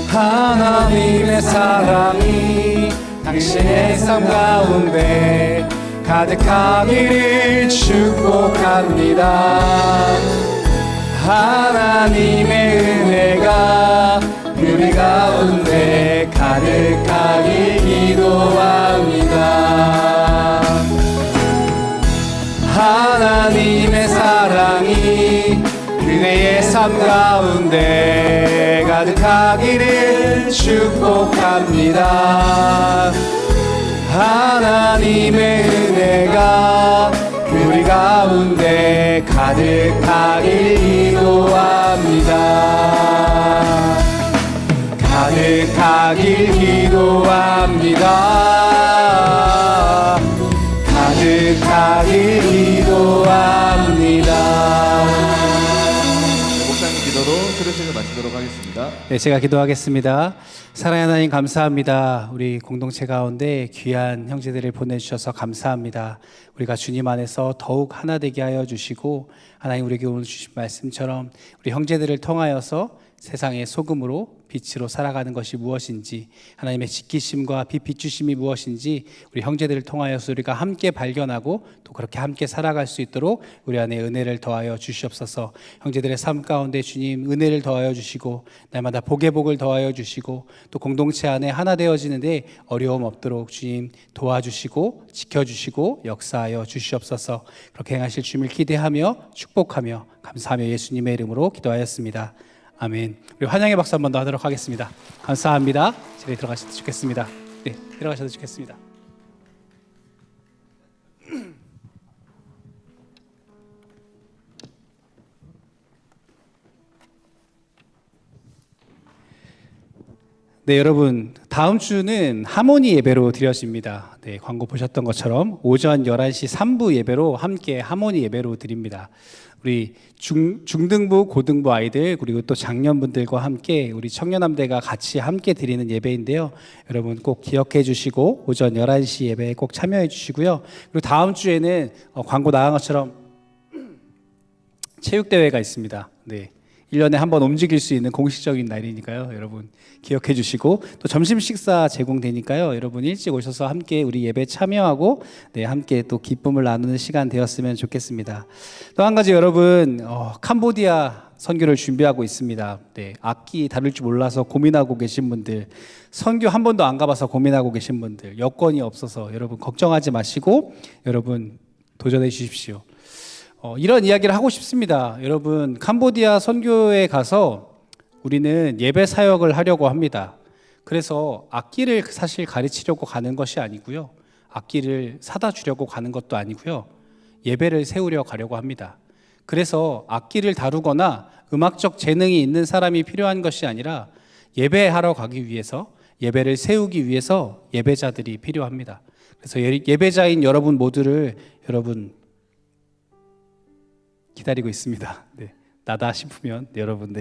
하나님의 사랑이 당신의 삶 가운데 가득하기를 축복합니다. 하나님의 은혜가 우리 가운데 가득하길 기도합니다. 하나님의 사랑이 그대의 삶 가운데 가득하기를 축복합니다. 하나님의 은혜가 우리 가운데 가득하길 기도합니다. 가득하길 기도합니다. 가득하길 기도합니다. 목사님 기도로 수료식을 마치도록 하겠습니다. 네, 제가 기도하겠습니다. 사랑하는 하나님 감사합니다. 우리 공동체 가운데 귀한 형제들을 보내주셔서 감사합니다. 우리가 주님 안에서 더욱 하나 되게 하여 주시고 하나님 우리에게 오늘 주신 말씀처럼 우리 형제들을 통하여서 세상의 소금으로 빛으로 살아가는 것이 무엇인지 하나님의 지키심과 빛 비추심이 무엇인지 우리 형제들을 통하여서 우리가 함께 발견하고 또 그렇게 함께 살아갈 수 있도록 우리 안에 은혜를 더하여 주시옵소서. 형제들의 삶 가운데 주님 은혜를 더하여 주시고 날마다 복의 복을 더하여 주시고 또 공동체 안에 하나 되어지는데 어려움 없도록 주님 도와주시고 지켜주시고 역사하여 주시옵소서. 그렇게 행하실 주님을 기대하며 축복하며 감사하며 예수님의 이름으로 기도하였습니다. 아멘. 우리 환영의 박수 한 번 더 하도록 하겠습니다. 감사합니다. 자리에 들어가셔도 좋겠습니다. 네, 들어가셔도 좋겠습니다. 네, 여러분 다음 주는 하모니 예배로 드려집니다. 네, 광고 보셨던 것처럼 오전 11시 3부 예배로 함께 하모니 예배로 드립니다. 우리 중등부, 고등부 아이들 그리고 또 장년분들과 함께 우리 청년함대가 같이 함께 드리는 예배인데요. 여러분 꼭 기억해 주시고 오전 11시 예배에 꼭 참여해 주시고요. 그리고 다음 주에는 광고 나간 것처럼 체육대회가 있습니다. 네. 1년에 한 번 움직일 수 있는 공식적인 날이니까요. 여러분 기억해 주시고 또 점심 식사 제공되니까요. 여러분 일찍 오셔서 함께 우리 예배 참여하고 네, 함께 또 기쁨을 나누는 시간 되었으면 좋겠습니다. 또 한 가지 여러분 캄보디아 선교를 준비하고 있습니다. 네, 악기 다룰 줄 몰라서 고민하고 계신 분들, 선교 한 번도 안 가봐서 고민하고 계신 분들, 여건이 없어서 여러분 걱정하지 마시고 여러분 도전해 주십시오. 이런 이야기를 하고 싶습니다. 여러분 캄보디아 선교에 가서 우리는 예배 사역을 하려고 합니다. 그래서 악기를 사실 가르치려고 가는 것이 아니고요. 악기를 사다 주려고 가는 것도 아니고요. 예배를 세우려 가려고 합니다. 그래서 악기를 다루거나 음악적 재능이 있는 사람이 필요한 것이 아니라 예배하러 가기 위해서 예배를 세우기 위해서 예배자들이 필요합니다. 그래서 예배자인 여러분 모두를 여러분 기다리고 있습니다. 네, 나다 싶으면 여러분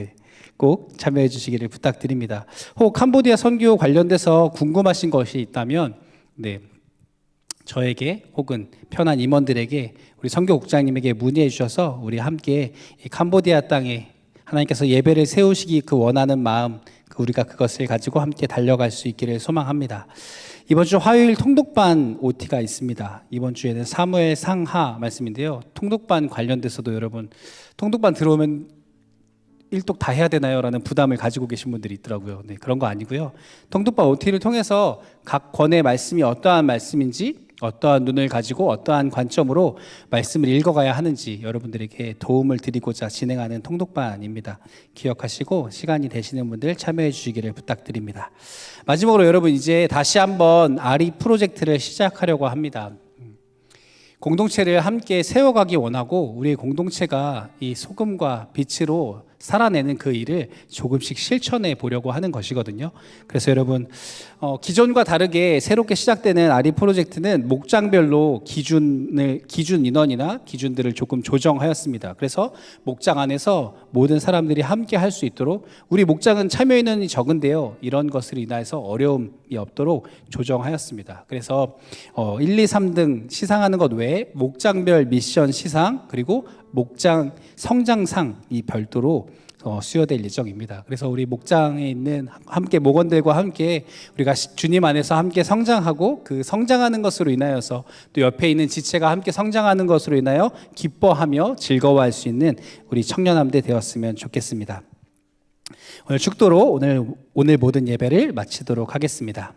꼭 참여해 주시기를 부탁드립니다. 혹 캄보디아 선교 관련돼서 궁금하신 것이 있다면 저에게 혹은 편한 임원들에게 우리 선교국장님에게 문의해 주셔서 우리 함께 이 캄보디아 땅에 하나님께서 예배를 세우시기 그 원하는 마음 우리가 그것을 가지고 함께 달려갈 수 있기를 소망합니다. 이번 주 화요일 통독반 OT가 있습니다. 이번 주에는 사무엘 상하 말씀인데요. 통독반 관련돼서도 여러분 통독반 들어오면 일독 다 해야 되나요? 라는 부담을 가지고 계신 분들이 있더라고요. 네, 그런 거 아니고요. 통독반 OT를 통해서 각 권의 말씀이 어떠한 말씀인지 어떠한 눈을 가지고 어떠한 관점으로 말씀을 읽어가야 하는지 여러분들에게 도움을 드리고자 진행하는 통독반입니다. 기억하시고 시간이 되시는 분들 참여해 주시기를 부탁드립니다. 마지막으로 여러분 이제 다시 한번 아리 프로젝트를 시작하려고 합니다. 공동체를 함께 세워가기 원하고 우리의 공동체가 이 소금과 빛으로 살아내는 그 일을 조금씩 실천해 보려고 하는 것이거든요. 그래서 여러분 기존과 다르게 새롭게 시작되는 아리 프로젝트는 목장별로 기준 인원이나 기준들을 조금 조정하였습니다. 그래서 목장 안에서 모든 사람들이 함께 할 수 있도록, 우리 목장은 참여 인원이 적은데요, 이런 것을 인하여서 어려움이 없도록 조정하였습니다. 그래서 1, 2, 3등 시상하는 것 외에 목장별 미션 시상, 그리고 목장 성장상이 별도로 수여될 예정입니다. 그래서 우리 목장에 있는 함께 목원들과 함께 우리가 주님 안에서 함께 성장하고, 그 성장하는 것으로 인하여서 또 옆에 있는 지체가 함께 성장하는 것으로 인하여 기뻐하며 즐거워할 수 있는 우리 청년함대 되었으면 좋겠습니다. 오늘 축도로 오늘 모든 예배를 마치도록 하겠습니다.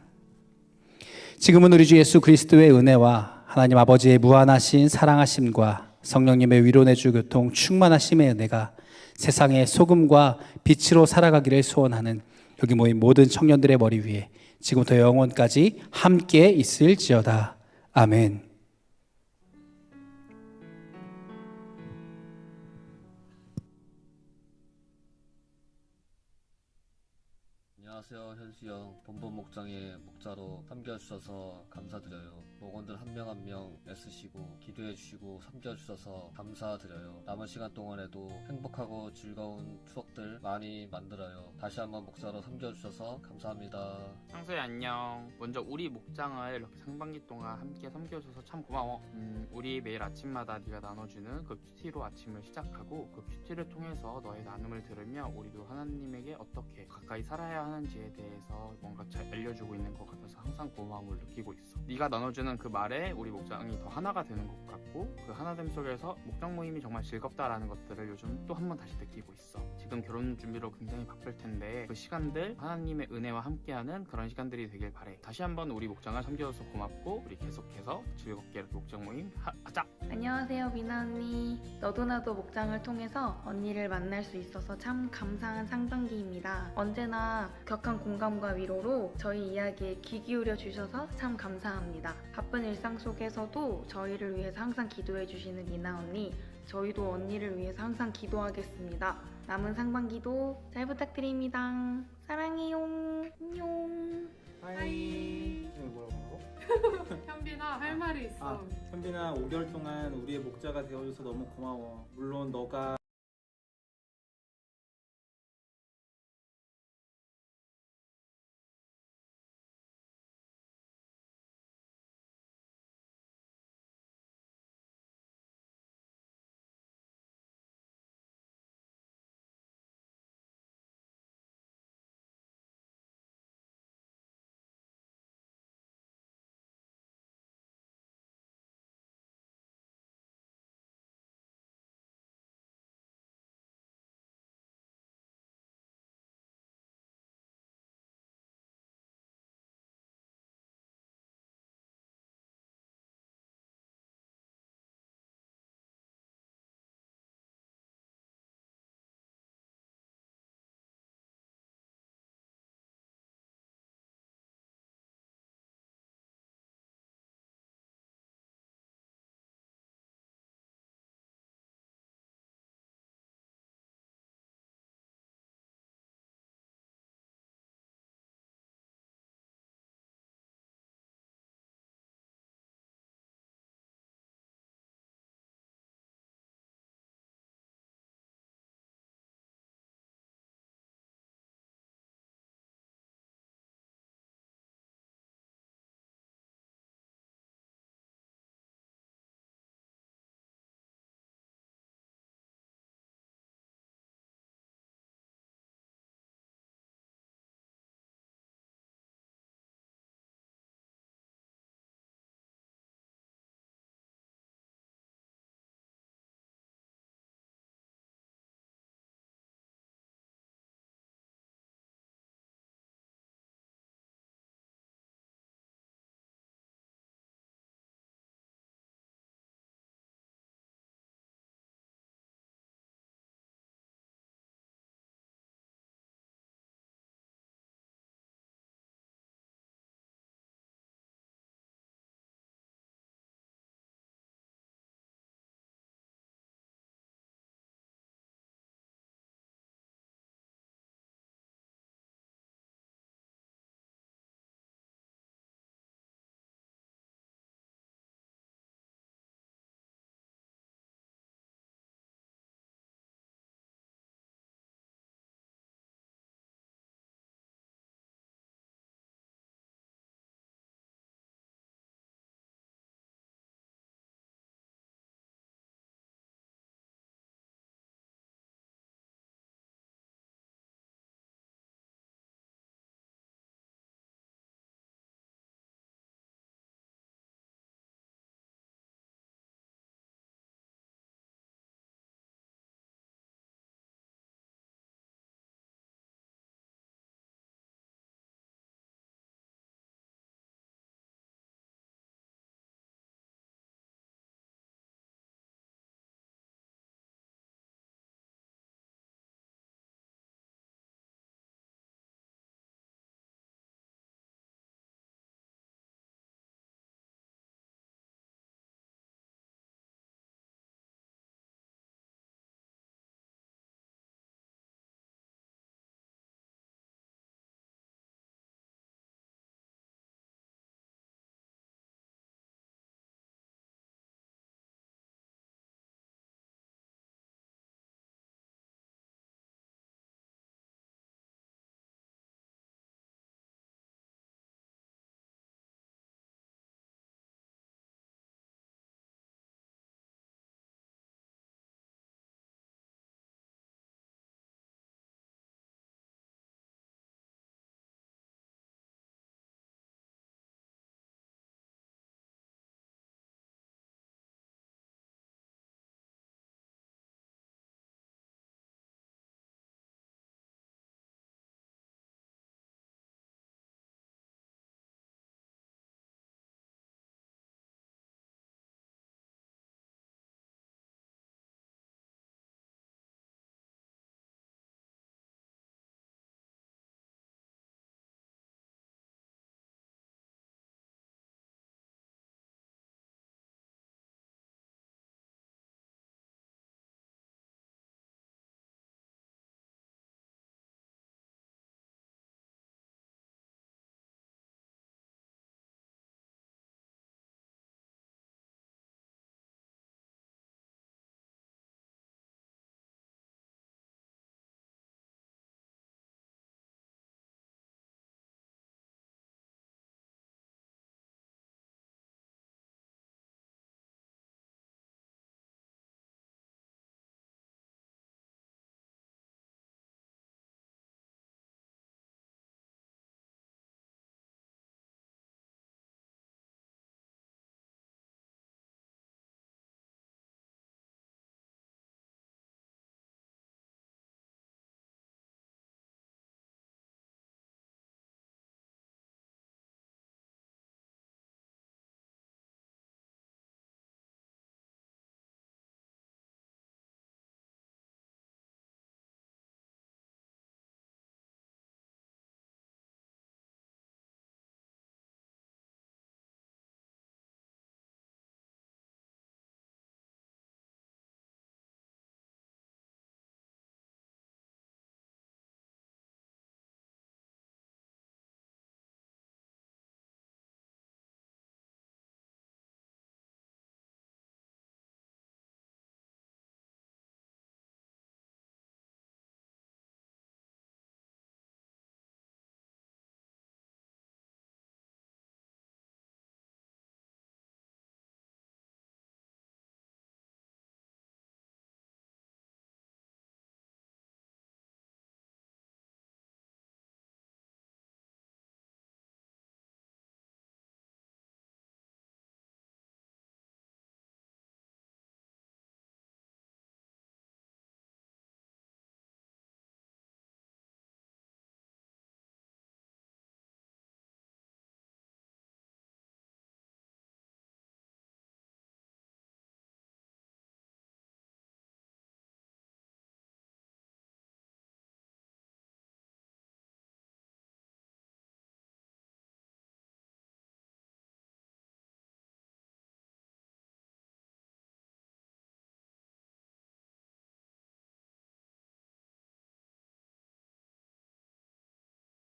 지금은 우리 주 예수 그리스도의 은혜와 하나님 아버지의 무한하신 사랑하심과 성령님의 위로내주 교통 충만하심의 은혜가 세상의 소금과 빛으로 살아가기를 소원하는 여기 모인 모든 청년들의 머리 위에 지금부터 영원까지 함께 있을지어다. 아멘. 안녕하세요. 현수 형. 본본 목장에 목자로 섬겨주셔서 감사드려요. 목원들 한 명 한 명 애쓰시고 기도해주시고 섬겨주셔서 감사드려요. 남은 시간 동안에도 행복하고 즐거운 추억들 많이 만들어요. 다시 한번 목자로 섬겨주셔서 감사합니다. 상수야 안녕. 먼저 우리 목장을 이렇게 상반기 동안 함께 섬겨줘서 참 고마워. 우리 매일 아침마다 네가 나눠주는 그 큐티로 아침을 시작하고, 그 큐티를 통해서 너의 나눔을 들으며 우리도 하나님에게 어떻게 가까이 살아야 하는지에 대해서 뭔가 잘 알려주고 있는 것 같아서 항상 고마움을 느끼고 있어. 네가 나눠주는 그 말에 우리 목장이 더 하나가 되는 것 같고, 그 하나됨 속에서 목장 모임이 정말 즐겁다라는 것들을 요즘 또 한 번 다시 느끼고 있어. 지금 결혼 준비로 굉장히 바쁠 텐데 그 시간들 하나님의 은혜와 함께하는 그런 시간들이 되길 바래. 다시 한번 우리 목장을 섬겨줘서 고맙고, 우리 계속해서 즐겁게 이렇게 목장 모임 하자. 안녕하세요, 미나 언니. 너도 나도 목장을 통해서 언니를 만날 수 있어서 참 감사한 상반기입니다. 언제나 격한 공감과 위로로 저희 이야기에 귀 기울여 주셔서 참 감사합니다. 바쁜 일상 속에서도 저희를 위해서 항상 기도해 주시는 미나 언니, 저희도 언니를 위해서 항상 기도하겠습니다. 남은 상반기도 잘 부탁드립니다. 사랑해요. 안녕. 하이. 뭐라고? 현빈아, 할 말이 있어. 현빈아, 5개월 동안 우리의 목자가 되어줘서 너무 고마워. 물론 너가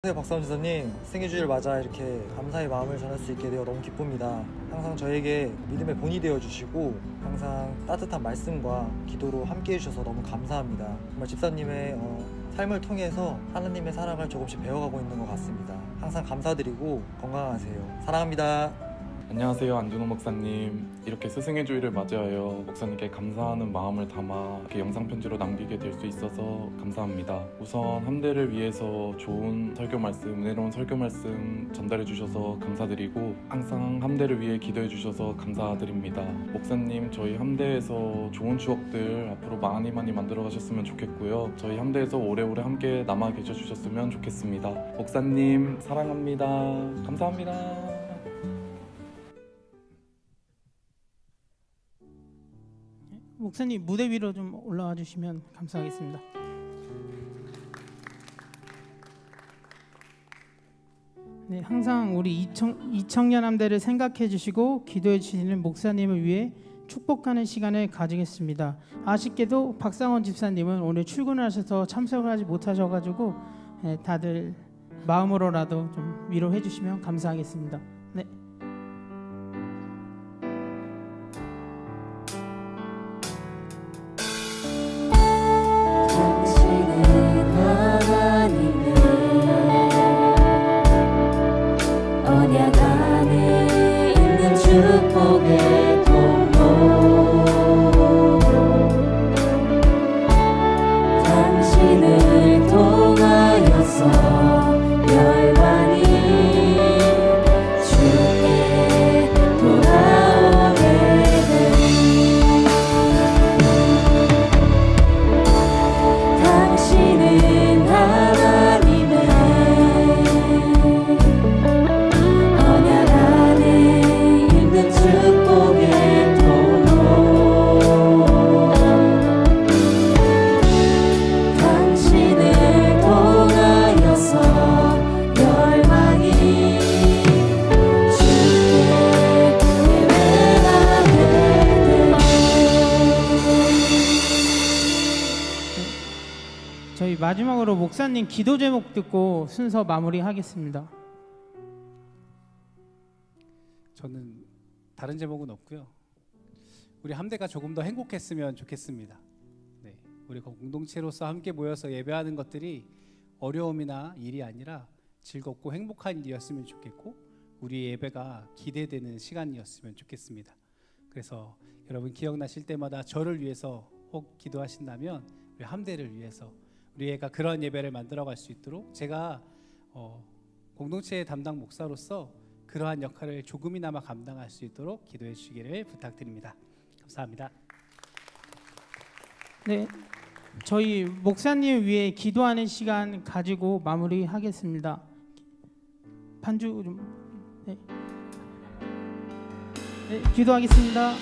안녕하세요, 박사원 지사님. 생일주의를 맞아 이렇게 감사의 마음을 전할 수 있게 되어 너무 기쁩니다. 항상 저에게 믿음의 본이 되어 주시고 항상 따뜻한 말씀과 기도로 함께 해주셔서 너무 감사합니다. 정말 집사님의 삶을 통해서 하나님의 사랑을 조금씩 배워가고 있는 것 같습니다. 항상 감사드리고 건강하세요. 사랑합니다. 안녕하세요, 안준호 목사님. 이렇게 스승의 주일을 맞이하여 목사님께 감사하는 마음을 담아 이렇게 영상 편지로 남기게 될 수 있어서 감사합니다. 우선 함대를 위해서 좋은 설교 말씀, 은혜로운 설교 말씀 전달해 주셔서 감사드리고 항상 함대를 위해 기도해 주셔서 감사드립니다. 목사님, 저희 함대에서 좋은 추억들 앞으로 많이 만들어 가셨으면 좋겠고요. 저희 함대에서 오래오래 함께 남아 계셔 주셨으면 좋겠습니다. 목사님 사랑합니다. 감사합니다. 목사님 무대 위로 좀 올라와 주시면 감사하겠습니다. 네, 항상 우리 이청년 함대를 생각해 주시고 기도해 주시는 목사님을 위해 축복하는 시간을 가지겠습니다. 아쉽게도 박상원 집사님은 오늘 출근하셔서 참석을 하지 못하셔가지고 다들 마음으로라도 좀 위로해 주시면 감사하겠습니다. 네. 언약 안에 있는 축복의 통로 당신을 통하여서 열방이 주께 돌아오게 되리 당신은 하나님의 축복의 통로 당신을 통하여서 열방이 주께 예배하게 되리 저희 마지막으로 목사님 기도 제목 듣고 순서 마무리하겠습니다. 저는 다른 제목은 없고요. 우리 함대가 조금 더 행복했으면 좋겠습니다. 네, 우리 공동체로서 함께 모여서 예배하는 것들이 어려움이나 일이 아니라 즐겁고 행복한 일이었으면 좋겠고 우리 예배가 기대되는 시간이었으면 좋겠습니다. 그래서 여러분 기억나실 때마다 저를 위해서 혹 기도하신다면 우리 함대를 위해서 우리 애가 그런 예배를 만들어갈 수 있도록 제가 공동체의 담당 목사로서 그러한 역할을 조금이나마 감당할 수 있도록 기도해 주시기를 부탁드립니다. 감사합니다. 네, 저희 목사님 위해 기도하는 시간 가지고 마무리하겠습니다. 반주 좀 기도하겠습니다.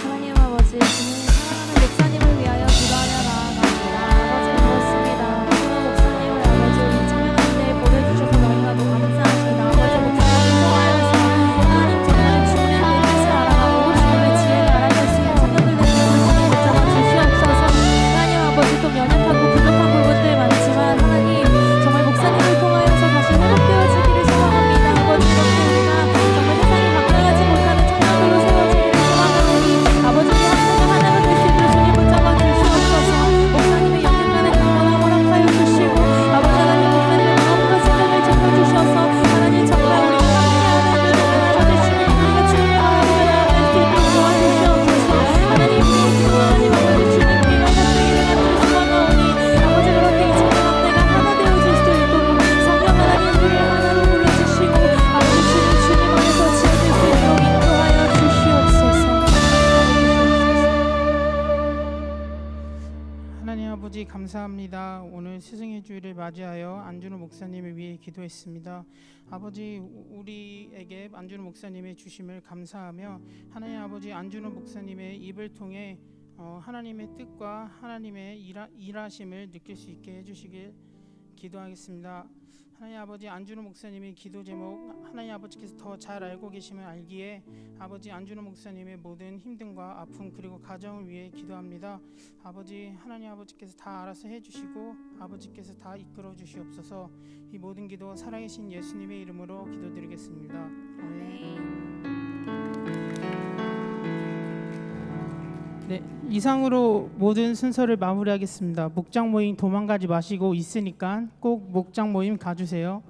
하나님 아버지, 주님 사랑하는 목사님을 위하여 기도하며 나아갑니다. 아버지 고맙습니다. 오늘 목사님을 아버지 우리 찬양하는 데 보내주셔서 너무나도 감사합니다. 아버지 목사님 통하여서 하나님 정말 주님의 뜻을 알아가고 주님의 지혜를 알아갈 수 있는 성령을 내주시는 하나님 붙잡아 주시옵소서. 하나님 아버지 또 연약하고 부족한 부분들 많지만 하나님 정말 목사님을 통하여서 다시 회복되어지기를 소망합니다. 아버지 이렇게 우리가 정말 세상이 감당하지 못하는 청년으로 세워지기를 소망하오니 아버지의 함께가 하나가 될 수 있도록 주님 붙잡아 주시옵소서. 목사님의 영육간의 강건함 허락하여 주시고 아버지 하나님 목사님의 마음과 생각을 지켜주셔서 하나님 정말 우리가 함께하는 그 동안을 주시니 우리가 주님의 마음을 나아갈 수 있도록 도와주시옵소서. 하나님 우리의 기도 하나님 아버지 주님께 영광되기를 간절히 소망하오니 아버지 그렇게 이 찬양 함대가 하나 되어질 수 있도록 성령 하나님 우리를 하나로 불러주시고 아버지 주님 안에서 지어질 수 있도록 인도하여 주시옵소서. 하나님 아버지 감사합니다. 오늘 스승의 주일을 맞이하여 안준호 목사님을 위해 기도했습니다. 아버지 우리에게 안준호 목사님의 주심을 감사하며 하나님 아버지 안준호 목사님의 입을 통해 하나님의 뜻과 하나님의 일하심을 느낄 수 있게 해주시길 기도하겠습니다. 하나님 아버지, 안준호 목사님의 기도 제목 하나님 아버지께서 더 잘 알고 계심을 알기에 아버지, 안준호 목사님의 모든 힘듦과 아픔 그리고 가정을 위해 기도합니다. 아버지, 하나님 아버지께서 다 알아서 해주시고 아버지께서 다 이끌어 주시옵소서. 이 모든 기도 살아계신 예수님의 이름으로 기도드리겠습니다. 아멘. 네, 이상으로 모든 순서를 마무리하겠습니다. 목장 모임 도망가지 마시고 있으니까 꼭 목장 모임 가주세요.